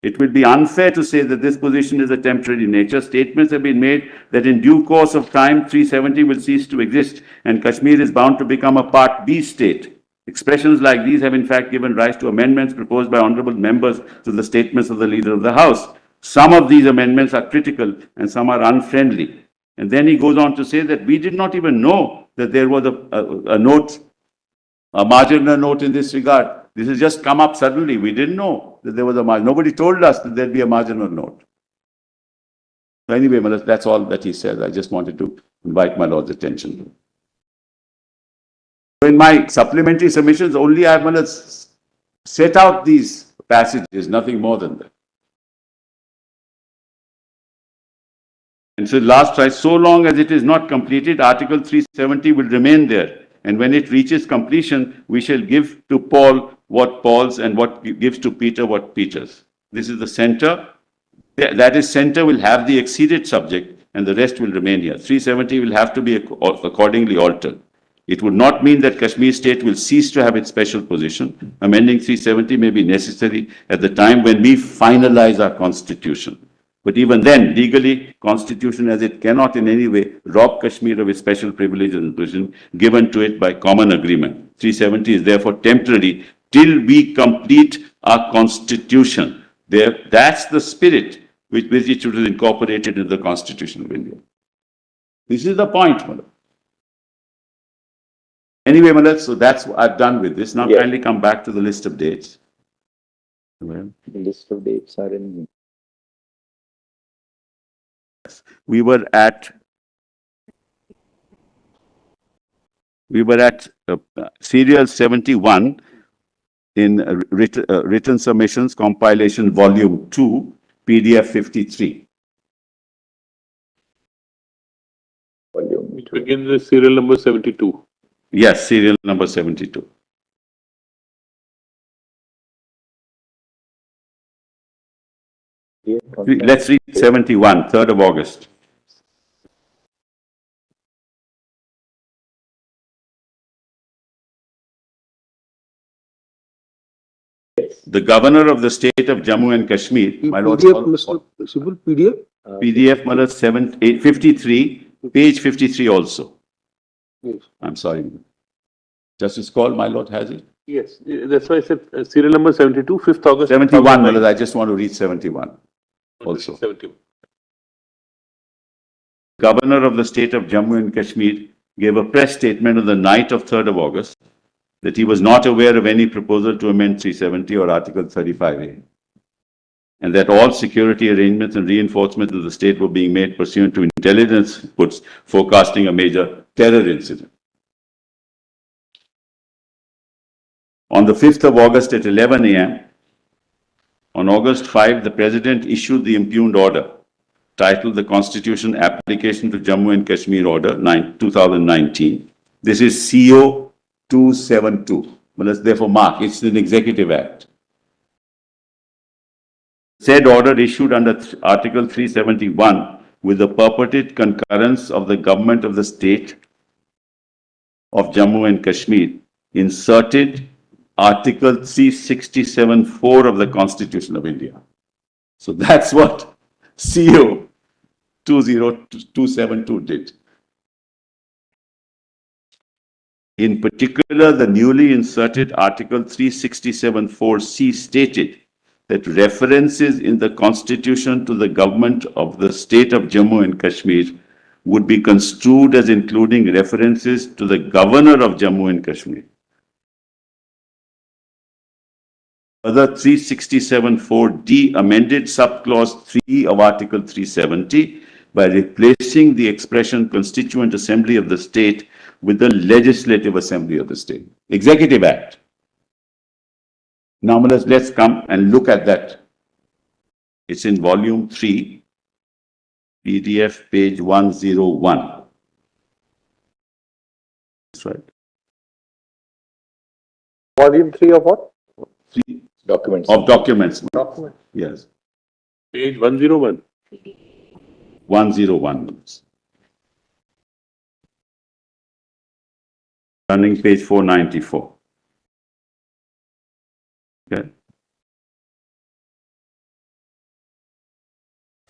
It would be unfair to say that this position is a temporary nature. Statements have been made that in due course of time, 370 will cease to exist and Kashmir is bound to become a Part B state. Expressions like these have in fact given rise to amendments proposed by honorable members to the statements of the Leader of the House. Some of these amendments are critical and some are unfriendly. And then he goes on to say that we did not even know that there was a note, a marginal note in this regard. This has just come up suddenly. We didn't know that there was a margin. Nobody told us that there'd be a marginal note. So anyway, that's all that he says. I just wanted to invite my Lord's attention. In my supplementary submissions, only I have set out these passages, nothing more than that. And so last try, so long as it is not completed, Article 370 will remain there. And when it reaches completion, we shall give to Paul what Paul's and what gives to Peter what Peter's. This is the center. That is, center will have the exceeded subject and the rest will remain here. 370 will have to be accordingly altered. It would not mean that Kashmir state will cease to have its special position. Amending 370 may be necessary at the time when we finalize our constitution. But even then, legally, constitution as it cannot in any way rob Kashmir of its special privileges and position given to it by common agreement. 370 is therefore temporary till we complete our constitution. That's the spirit with which it was incorporated in the Constitution of India. This is the point, Malad. Anyway, Malad, so that's what I've done with this. Now kindly come back to the list of dates. The list of dates are in... We were at serial 71 in written submissions, compilation volume 2, PDF 53. Volume It begins with serial number 72. Yes, serial number 72. Let's read 71, 3rd of August. The governor of the state of Jammu and Kashmir, my lord. PDF, Mr. Subul, PDF? PDF, my lord, 53, page 53 also. Yes. I'm sorry. Justice Call, my lord, has it? Yes, that's why I said serial number 72, 5th August. 71, my lord, I just want to read 71 also. 71. Governor of the state of Jammu and Kashmir gave a press statement on the night of 3rd of August that he was not aware of any proposal to amend 370 or Article 35A, and that all security arrangements and reinforcements of the state were being made pursuant to intelligence reports forecasting a major terror incident. On the 5th of August at 11 a.m., on August 5, the President issued the impugned order titled the Constitution Application to Jammu and Kashmir Order 2019. This is CO 272. Well, let's therefore mark, it's an executive act. Said order issued under Article 371 with the purported concurrence of the government of the state of Jammu and Kashmir inserted Article 367(4) of the Constitution of India. So that's what CO 20272 did. In particular, the newly inserted Article 367(4)(c) stated that references in the Constitution to the government of the state of Jammu and Kashmir would be construed as including references to the governor of Jammu and Kashmir. Further, 367(4)(d) amended subclause 3 of Article 370 by replacing the expression Constituent Assembly of the State with the Legislative Assembly of the State. Executive Act. Now, let's come and look at that. It's in volume 3, PDF page 101. That's right. Volume 3 of what? documents. Of documents. Document. Yes. Page 101. 101. Turning page 494. Okay.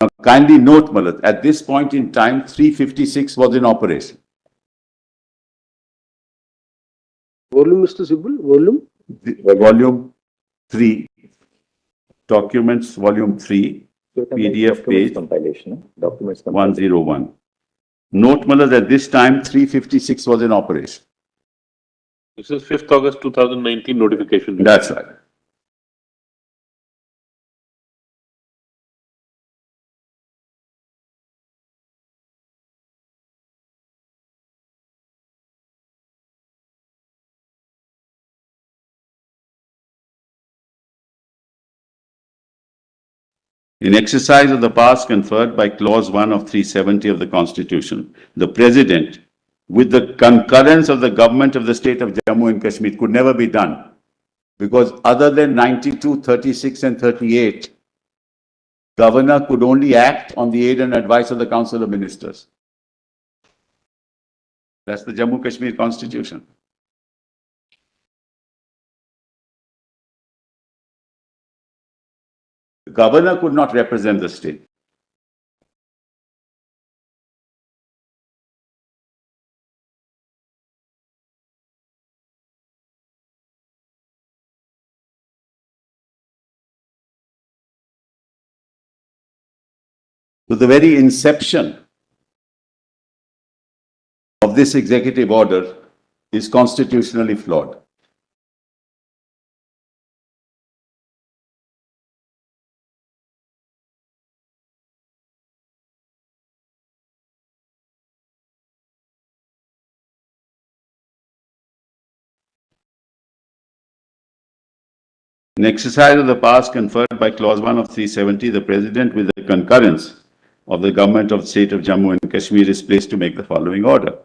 Now, kindly note, Malat, at this point in time, 356 was in operation. Volume, Mr. Subul, volume? Volume 3, documents, volume 3, PDF page Compilation. Documents compilation. 101. Note, Malat, at this time, 356 was in operation. This is 5th August 2019 notification. That's right. In exercise of the powers conferred by Clause 1 of 370 of the Constitution, the President, with the concurrence of the government of the state of Jammu and Kashmir, could never be done. Because other than 92, 36 and 38, Governor could only act on the aid and advice of the Council of Ministers. That's the Jammu Kashmir Constitution. The governor could not represent the state. So the very inception of this executive order is constitutionally flawed. In exercise of the powers conferred by Clause 1 of 370, the President, with the concurrence of the Government of the State of Jammu and Kashmir, is placed to make the following order.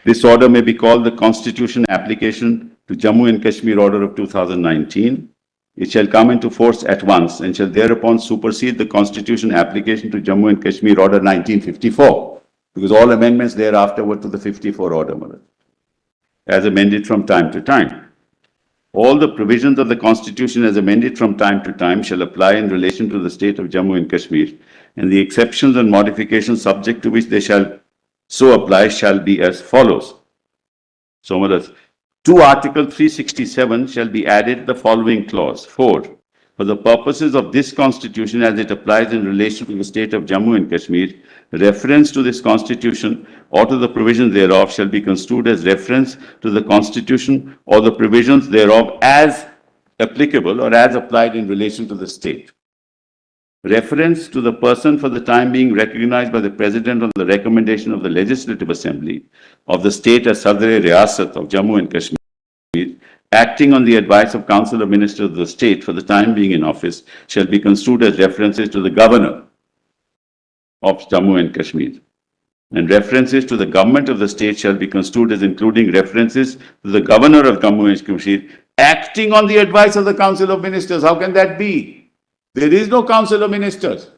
This order may be called the Constitution Application to Jammu and Kashmir Order of 2019. It shall come into force at once and shall thereupon supersede the Constitution Application to Jammu and Kashmir Order 1954, because all amendments thereafter were to the 54 order, as amended from time to time. All the provisions of the Constitution as amended from time to time shall apply in relation to the state of Jammu and Kashmir, and the exceptions and modifications subject to which they shall so apply shall be as follows. So, to Article 367 shall be added the following clause. 4. For the purposes of this Constitution as it applies in relation to the state of Jammu and Kashmir, reference to this Constitution or to the provisions thereof shall be construed as reference to the Constitution or the provisions thereof as applicable or as applied in relation to the state. Reference to the person for the time being recognized by the President on the recommendation of the Legislative Assembly of the state as Sadr-e Riyasat of Jammu and Kashmir, acting on the advice of Council of Ministers of the state for the time being in office, shall be construed as references to the Governor of Jammu and Kashmir. And references to the government of the state shall be construed as including references to the Governor of Jammu and Kashmir, acting on the advice of the Council of Ministers. How can that be? There is no Council of Ministers.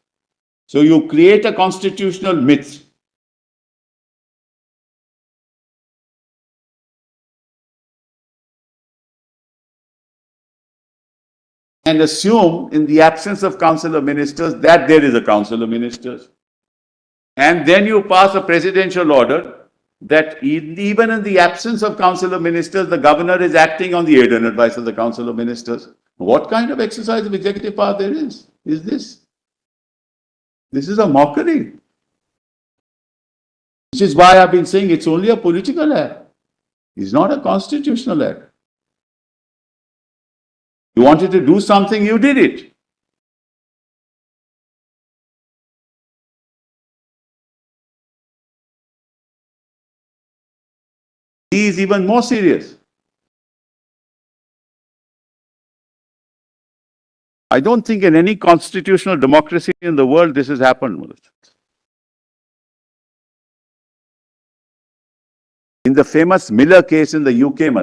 So you create a constitutional myth. And assume in the absence of Council of Ministers that there is a Council of Ministers. And then you pass a presidential order that even in the absence of Council of Ministers, the governor is acting on the aid and advice of the Council of Ministers. What kind of exercise of executive power there is this? This is a mockery. Which is why I've been saying it's only a political act. It's not a constitutional act. You wanted to do something, you did it. He is even more serious. I don't think in any constitutional democracy in the world this has happened. In the famous Miller case in the UK,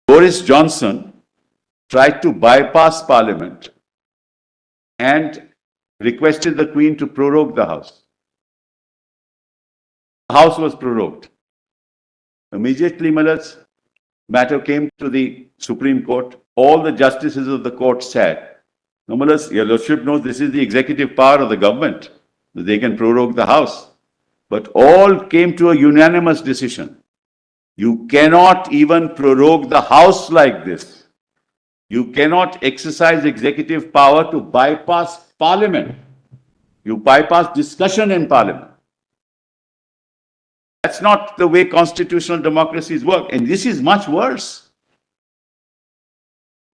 Boris Johnson tried to bypass Parliament and requested the Queen to prorogue the House. The House was prorogued. Immediately, matter came to the Supreme Court. All the justices of the court said, "No, your Lordship knows this is the executive power of the government. They can prorogue the House." But all came to a unanimous decision. You cannot even prorogue the House like this. You cannot exercise executive power to bypass Parliament. You bypass discussion in Parliament. That's not the way constitutional democracies work. And this is much worse.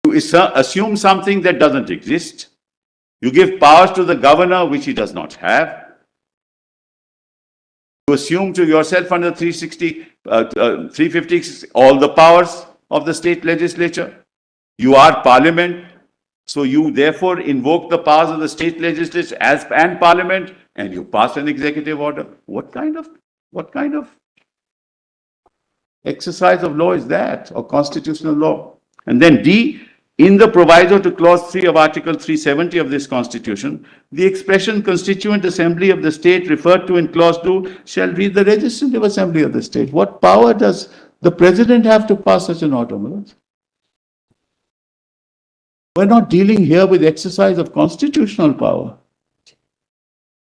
You assume something that doesn't exist. You give powers to the governor which he does not have. You assume to yourself under 350 all the powers of the state legislature. You are Parliament. So you therefore invoke the powers of the state legislature and Parliament, and you pass an executive order. What kind of exercise of law is that, or constitutional law? And then D, in the proviso to clause 3 of Article 370 of this Constitution, the expression Constituent Assembly of the state referred to in clause 2 shall be the Legislative Assembly of the state. What power does the President have to pass such an order? We're not dealing here with exercise of constitutional power.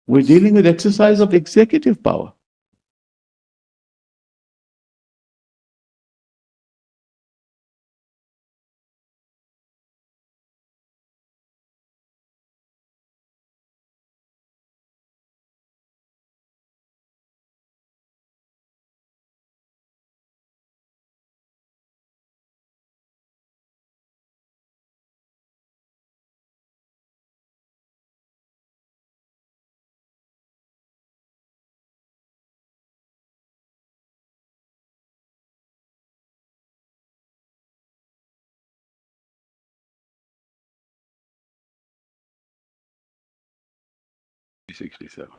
We're dealing with exercise of executive power. 367.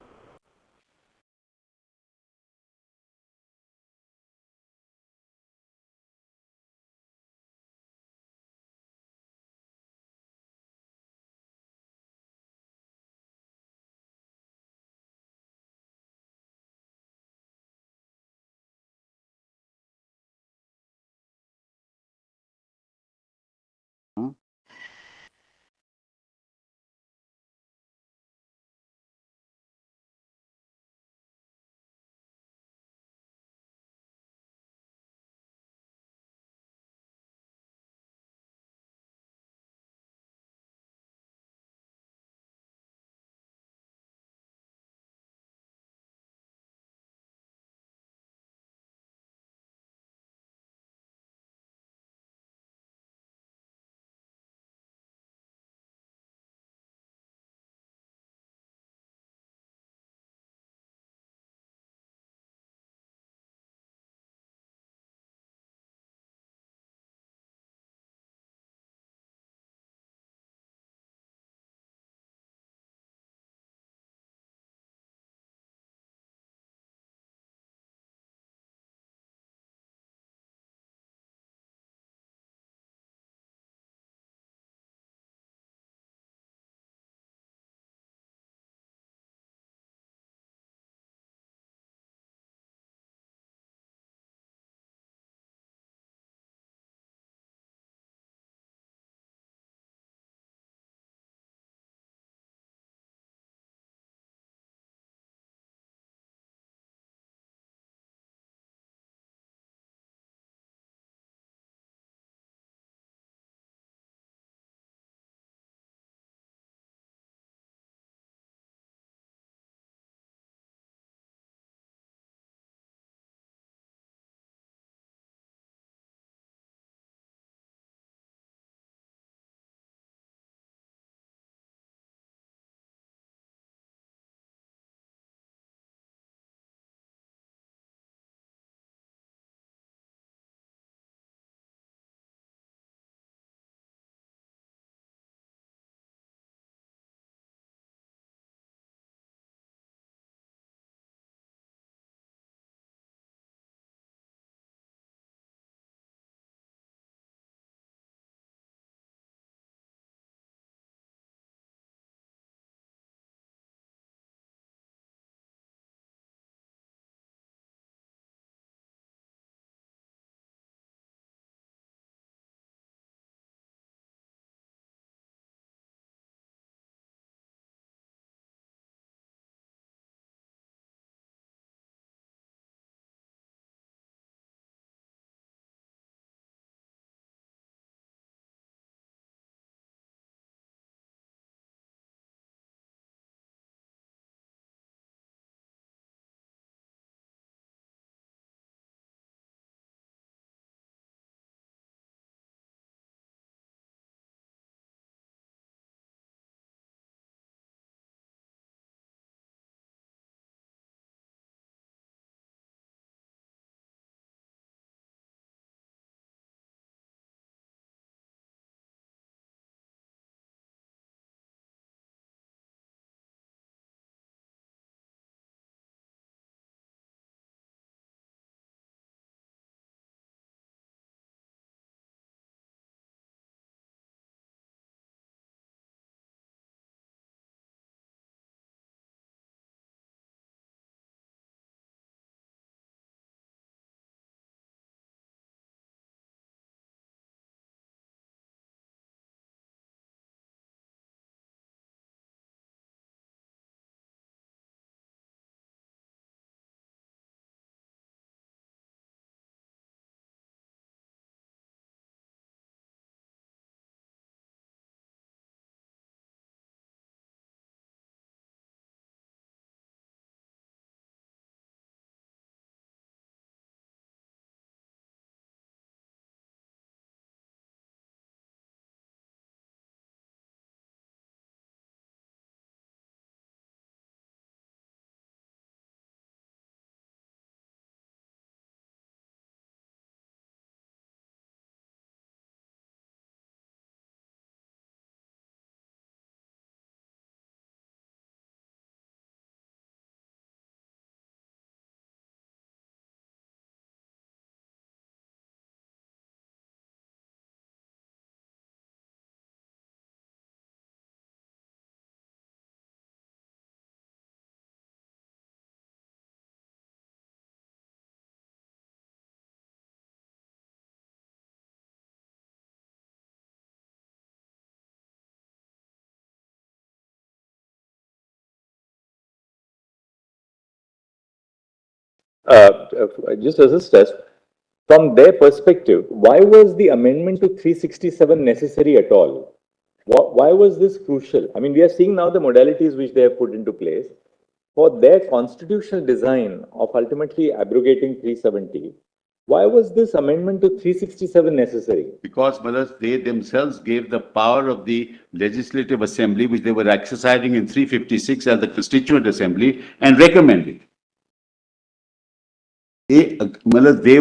just assist us, from their perspective, why was the amendment to 367 necessary at all? Why was this crucial? I mean, we are seeing now the modalities which they have put into place for their constitutional design of ultimately abrogating 370. Why was this amendment to 367 necessary? Because, brothers, they themselves gave the power of the Legislative Assembly, which they were exercising in 356 as the Constituent Assembly, and recommended. They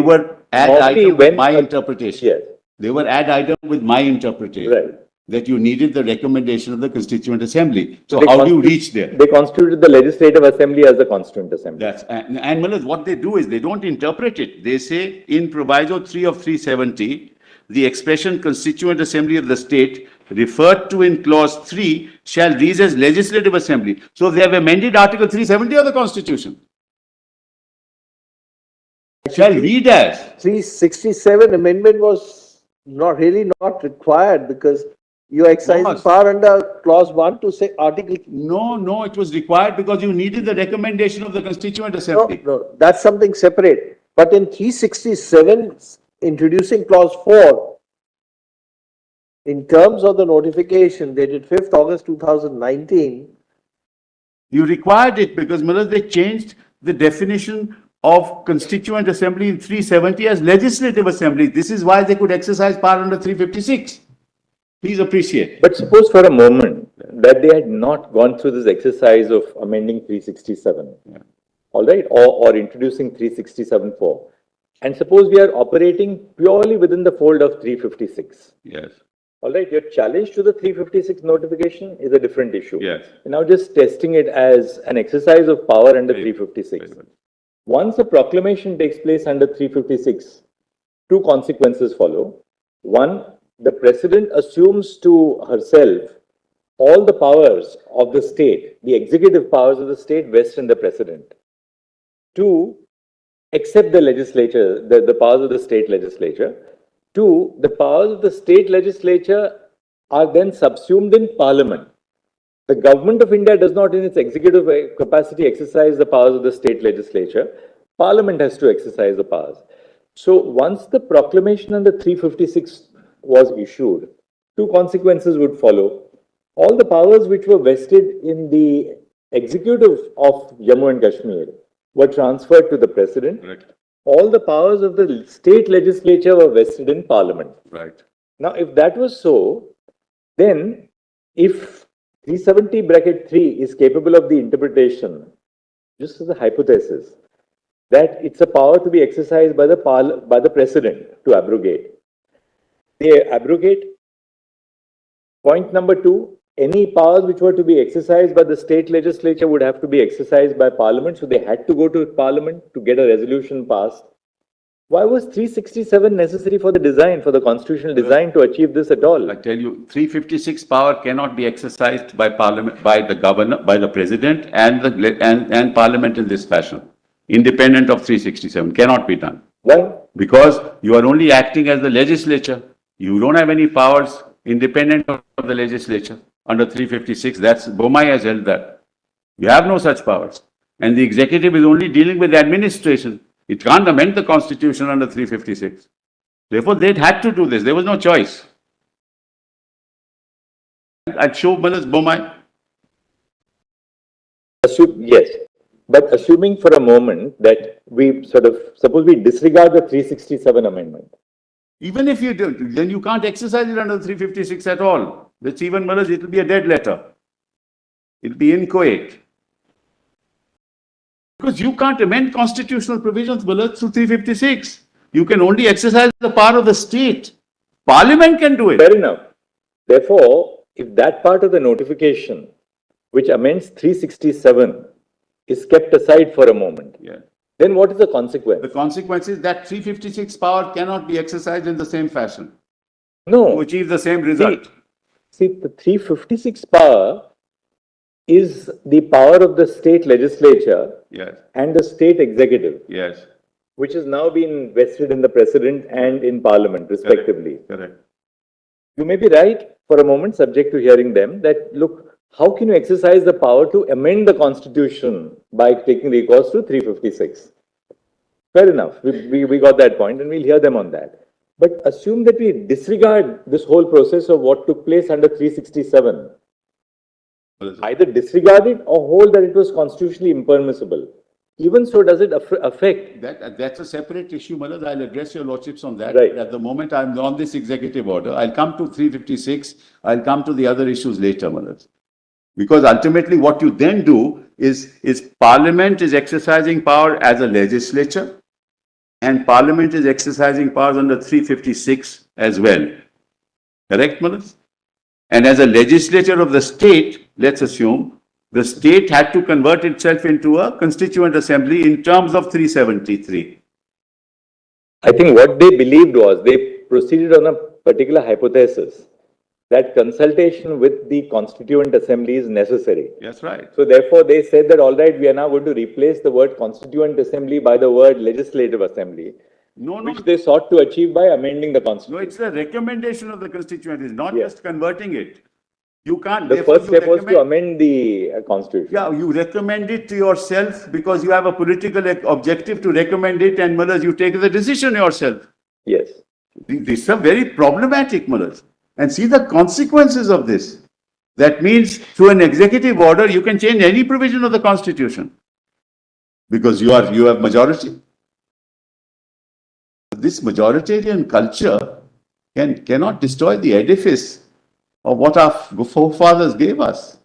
were ad Normally item with when my a- interpretation. Yes. They were ad item with my interpretation. Right. That you needed the recommendation of the Constituent Assembly. So They how do you constitu- reach there? They constituted the Legislative Assembly as the Constituent Assembly. That's, and Malaz, what they do is they don't interpret it. They say in Proviso 3 of 370, the expression Constituent Assembly of the state referred to in clause 3 shall read as Legislative Assembly. So they have amended Article 370 of the Constitution. Shall read as. 367 amendment was not required because you are exercising Was. power under clause 1 to say article. No, it was required because you needed the recommendation of the Constituent No, Assembly. no, that's something separate. But in 367, introducing clause 4, in terms of the notification dated 5th August 2019, You required it because, Malaz, they changed the definition of Constituent Assembly in 370 as Legislative Assembly. This is why they could exercise power under 356. Please appreciate. But suppose for a moment that they had not gone through this exercise of amending 367, all right, or introducing 367-4, and suppose we are operating purely within the fold of 356. Yes, All right, your challenge to the 356 notification is a different issue. yes. You're now just testing it as an exercise of power under Very- 356. very well. Once a proclamation takes place under 356, two consequences follow. One, the president assumes to herself all the powers of the state, the executive powers of the state vest in the president. Two, except the legislature, the powers of the state legislature. Two, the powers of the state legislature are then subsumed in parliament. The government of India does not in its executive capacity exercise the powers of the state legislature. Parliament has to exercise the powers. So once the proclamation under 356 was issued, two consequences would follow. All the powers which were vested in the executive of Jammu and Kashmir were transferred to the president. Correct. All the powers of the state legislature were vested in parliament. Right. Now, if that was so, then if 370(3) is capable of the interpretation, just as a hypothesis, that it's a power to be exercised by the president to abrogate. They abrogate. Point number two, any powers which were to be exercised by the state legislature would have to be exercised by parliament, so they had to go to parliament to get a resolution passed. Why was 367 necessary for the design, for the constitutional design to achieve this at all? I tell you, 356 power cannot be exercised by parliament, by the governor, by the president and parliament in this fashion. Independent of 367, cannot be done. Why? Because you are only acting as the legislature. You don't have any powers independent of the legislature. Under 356, that's, Bomai has held that. You have no such powers. And the executive is only dealing with the administration. It can't amend the constitution under 356. Therefore, they had to do this. There was no choice. I'd show Manas Bomai. Yes, but assuming for a moment that we suppose we disregard the 367 amendment. Even if you do, then you can't exercise it under 356 at all. That's even Manas, it will be a dead letter. It will be inchoate. Because you can't amend constitutional provisions, Manas, through 356. You can only exercise the power of the state. Parliament can do it. Fair enough. Therefore, if that part of the notification which amends 367 is kept aside for a moment, Yeah. then what is the consequence? The consequence is that 356 power cannot be exercised in the same fashion to No. achieve the same result. See, the 356 power is the power of the state legislature Yes, and the state executive, yes. which has now been vested in the president and in parliament, respectively. Correct. You may be right for a moment, subject to hearing them, that look, how can you exercise the power to amend the constitution by taking recourse to 356? Fair enough. We got that point and we'll hear them on that. But assume that we disregard this whole process of what took place under 367. Either disregard it or hold that it was constitutionally impermissible. Even so, does it affect? That's a separate issue, Malad. I'll address your lordships on that. Right. At the moment, I'm on this executive order. I'll come to 356. I'll come to the other issues later, Malad. Because ultimately what you then do is Parliament is exercising power as a legislature and Parliament is exercising powers under 356 as well. Correct, Malad? And as a legislature of the state, let's assume, the state had to convert itself into a constituent assembly in terms of 373. I think what they believed was they proceeded on a particular hypothesis that consultation with the Constituent Assembly is necessary. That's right. So therefore, they said that, all right, we are now going to replace the word Constituent Assembly by the word Legislative Assembly, No, which they sought to achieve by amending the No, Constitution. it's a recommendation of the constituent, it's not Yes. just converting it. You can't. The therefore first you step was to recommend- amend the Constitution. Yeah, you recommend it to yourself because you have a political objective to recommend it and Mullahs, you take the decision yourself. Yes. These are very problematic, Mullahs. And see the consequences of this. That means through an executive order, you can change any provision of the constitution. Because you have majority. This majoritarian culture cannot destroy the edifice of what our forefathers gave us.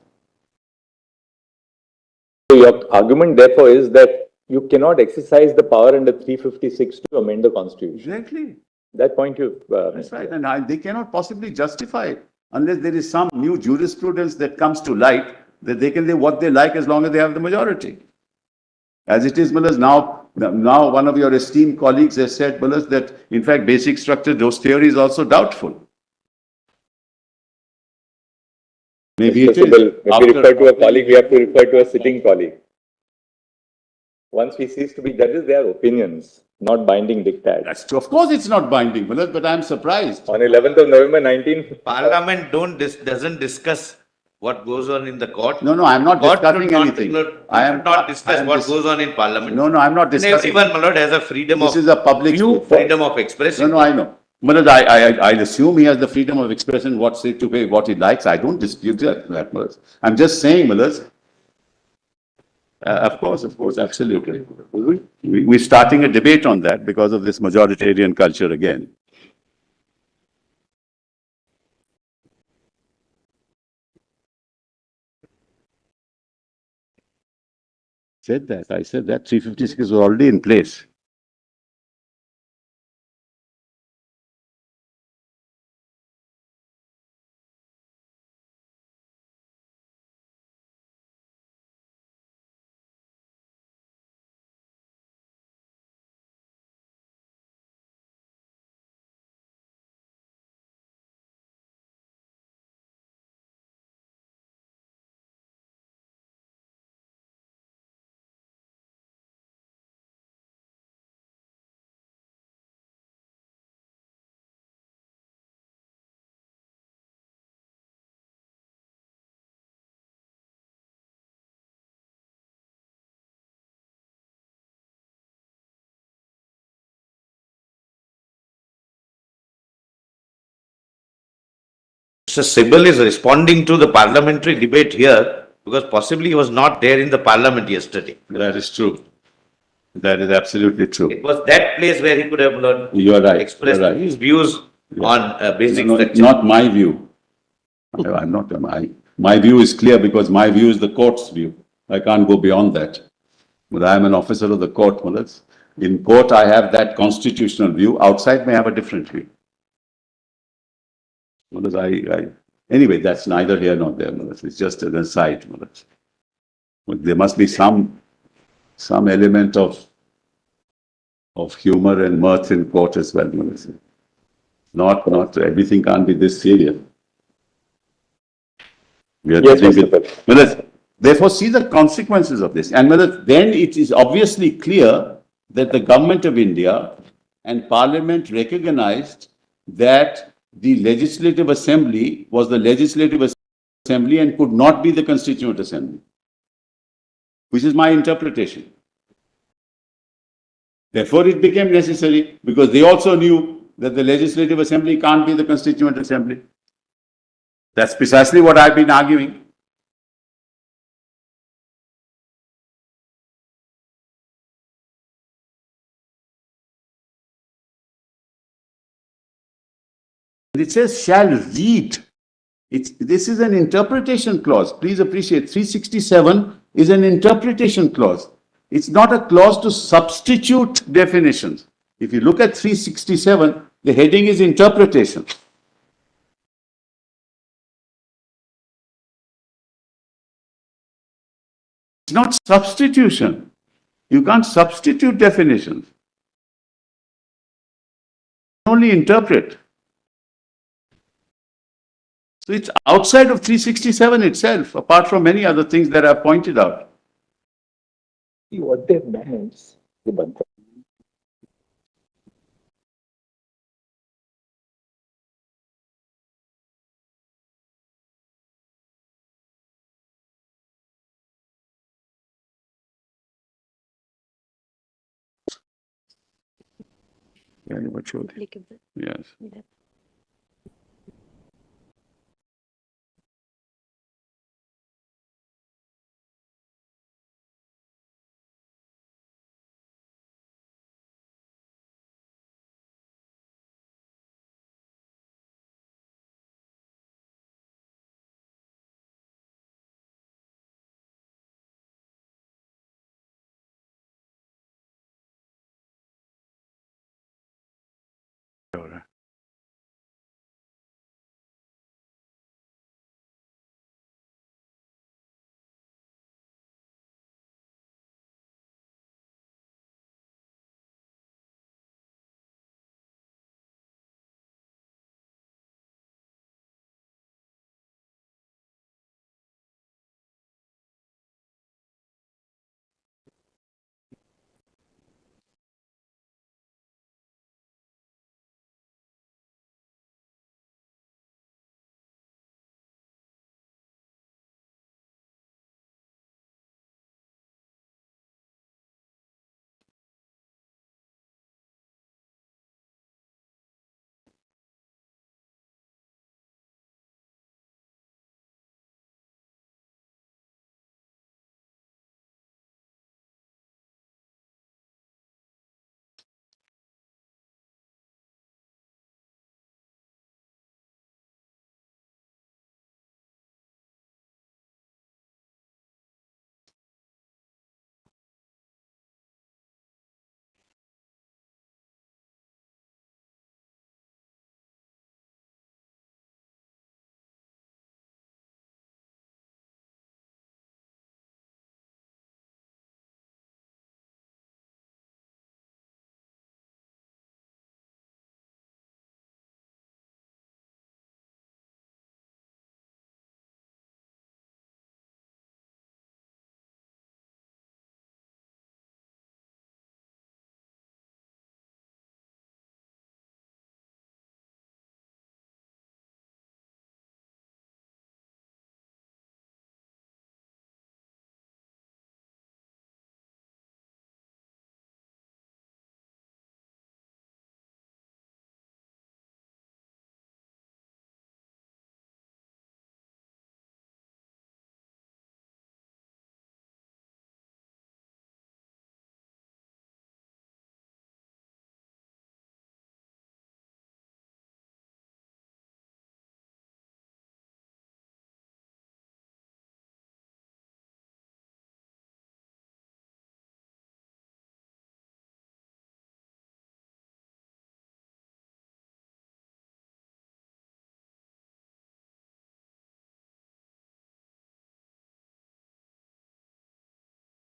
So your argument therefore is that you cannot exercise the power under 356 to amend the Constitution. Exactly. That point you. That's right. And they cannot possibly justify it unless there is some new jurisprudence that comes to light that they can do what they like as long as they have the majority. As it is, Mullahs, now one of your esteemed colleagues has said, Mullahs, that in fact basic structure, those theories are also doubtful. Maybe it is. If we After- refer to a colleague, we have to refer to a sitting colleague. Once we cease to be judges, they are opinions, not binding diktats. That's true. Of course it's not binding, Mullahs, but I'm surprised. On 11th of November 19. Parliament doesn't discuss what goes on in the court. No, I'm not Court discussing should not- anything. I am not discuss what dis- goes on in Parliament. No, I'm not And discussing. everyone, my lord, has a freedom This of is a public view, sport. freedom of expression. No, I know. Mullahs, I assume he has the freedom of expression, what say to pay, what he likes. I don't dispute that, Mullahs. I'm just saying, Mullahs. Of course, absolutely. We're starting a debate on that because of this majoritarian culture again. I said that 356 was already in place. Mr. Sibal is responding to the parliamentary debate here because possibly he was not there in the Parliament yesterday. That is true. That is absolutely true. It was that place where he could have learned, You are right. expressed You're right. his views on basic No, structure. not my view. I'm not, my view is clear because my view is the court's view. I can't go beyond that. But I am an officer of the court, Mullahs. In court, I have that constitutional view. Outside may have a different view. Mullahs, anyway, that's neither here nor there, Mullahs. It's just an aside, Mullahs. But there must be some element of humor and mirth in court as well, Mullahs. Not everything can't be this serious. We are Yes, dealing Mr. with- Mullahs, therefore, see the consequences of this. And Mullahs, then it is obviously clear that the government of India and Parliament recognized that the Legislative Assembly was the Legislative Assembly and could not be the Constituent Assembly, which is my interpretation. Therefore, it became necessary because they also knew that the Legislative Assembly can't be the Constituent Assembly. That's precisely what I've been arguing. It says shall read. This is an interpretation clause. Please appreciate 367 is an interpretation clause. It's not a clause to substitute definitions. If you look at 367, the heading is interpretation. It's not substitution. You can't substitute definitions. Only interpret. So it's outside of 367 itself, apart from many other things that I've pointed out. What they've done is, the Bank Yeah, what should- applicable. Yes. That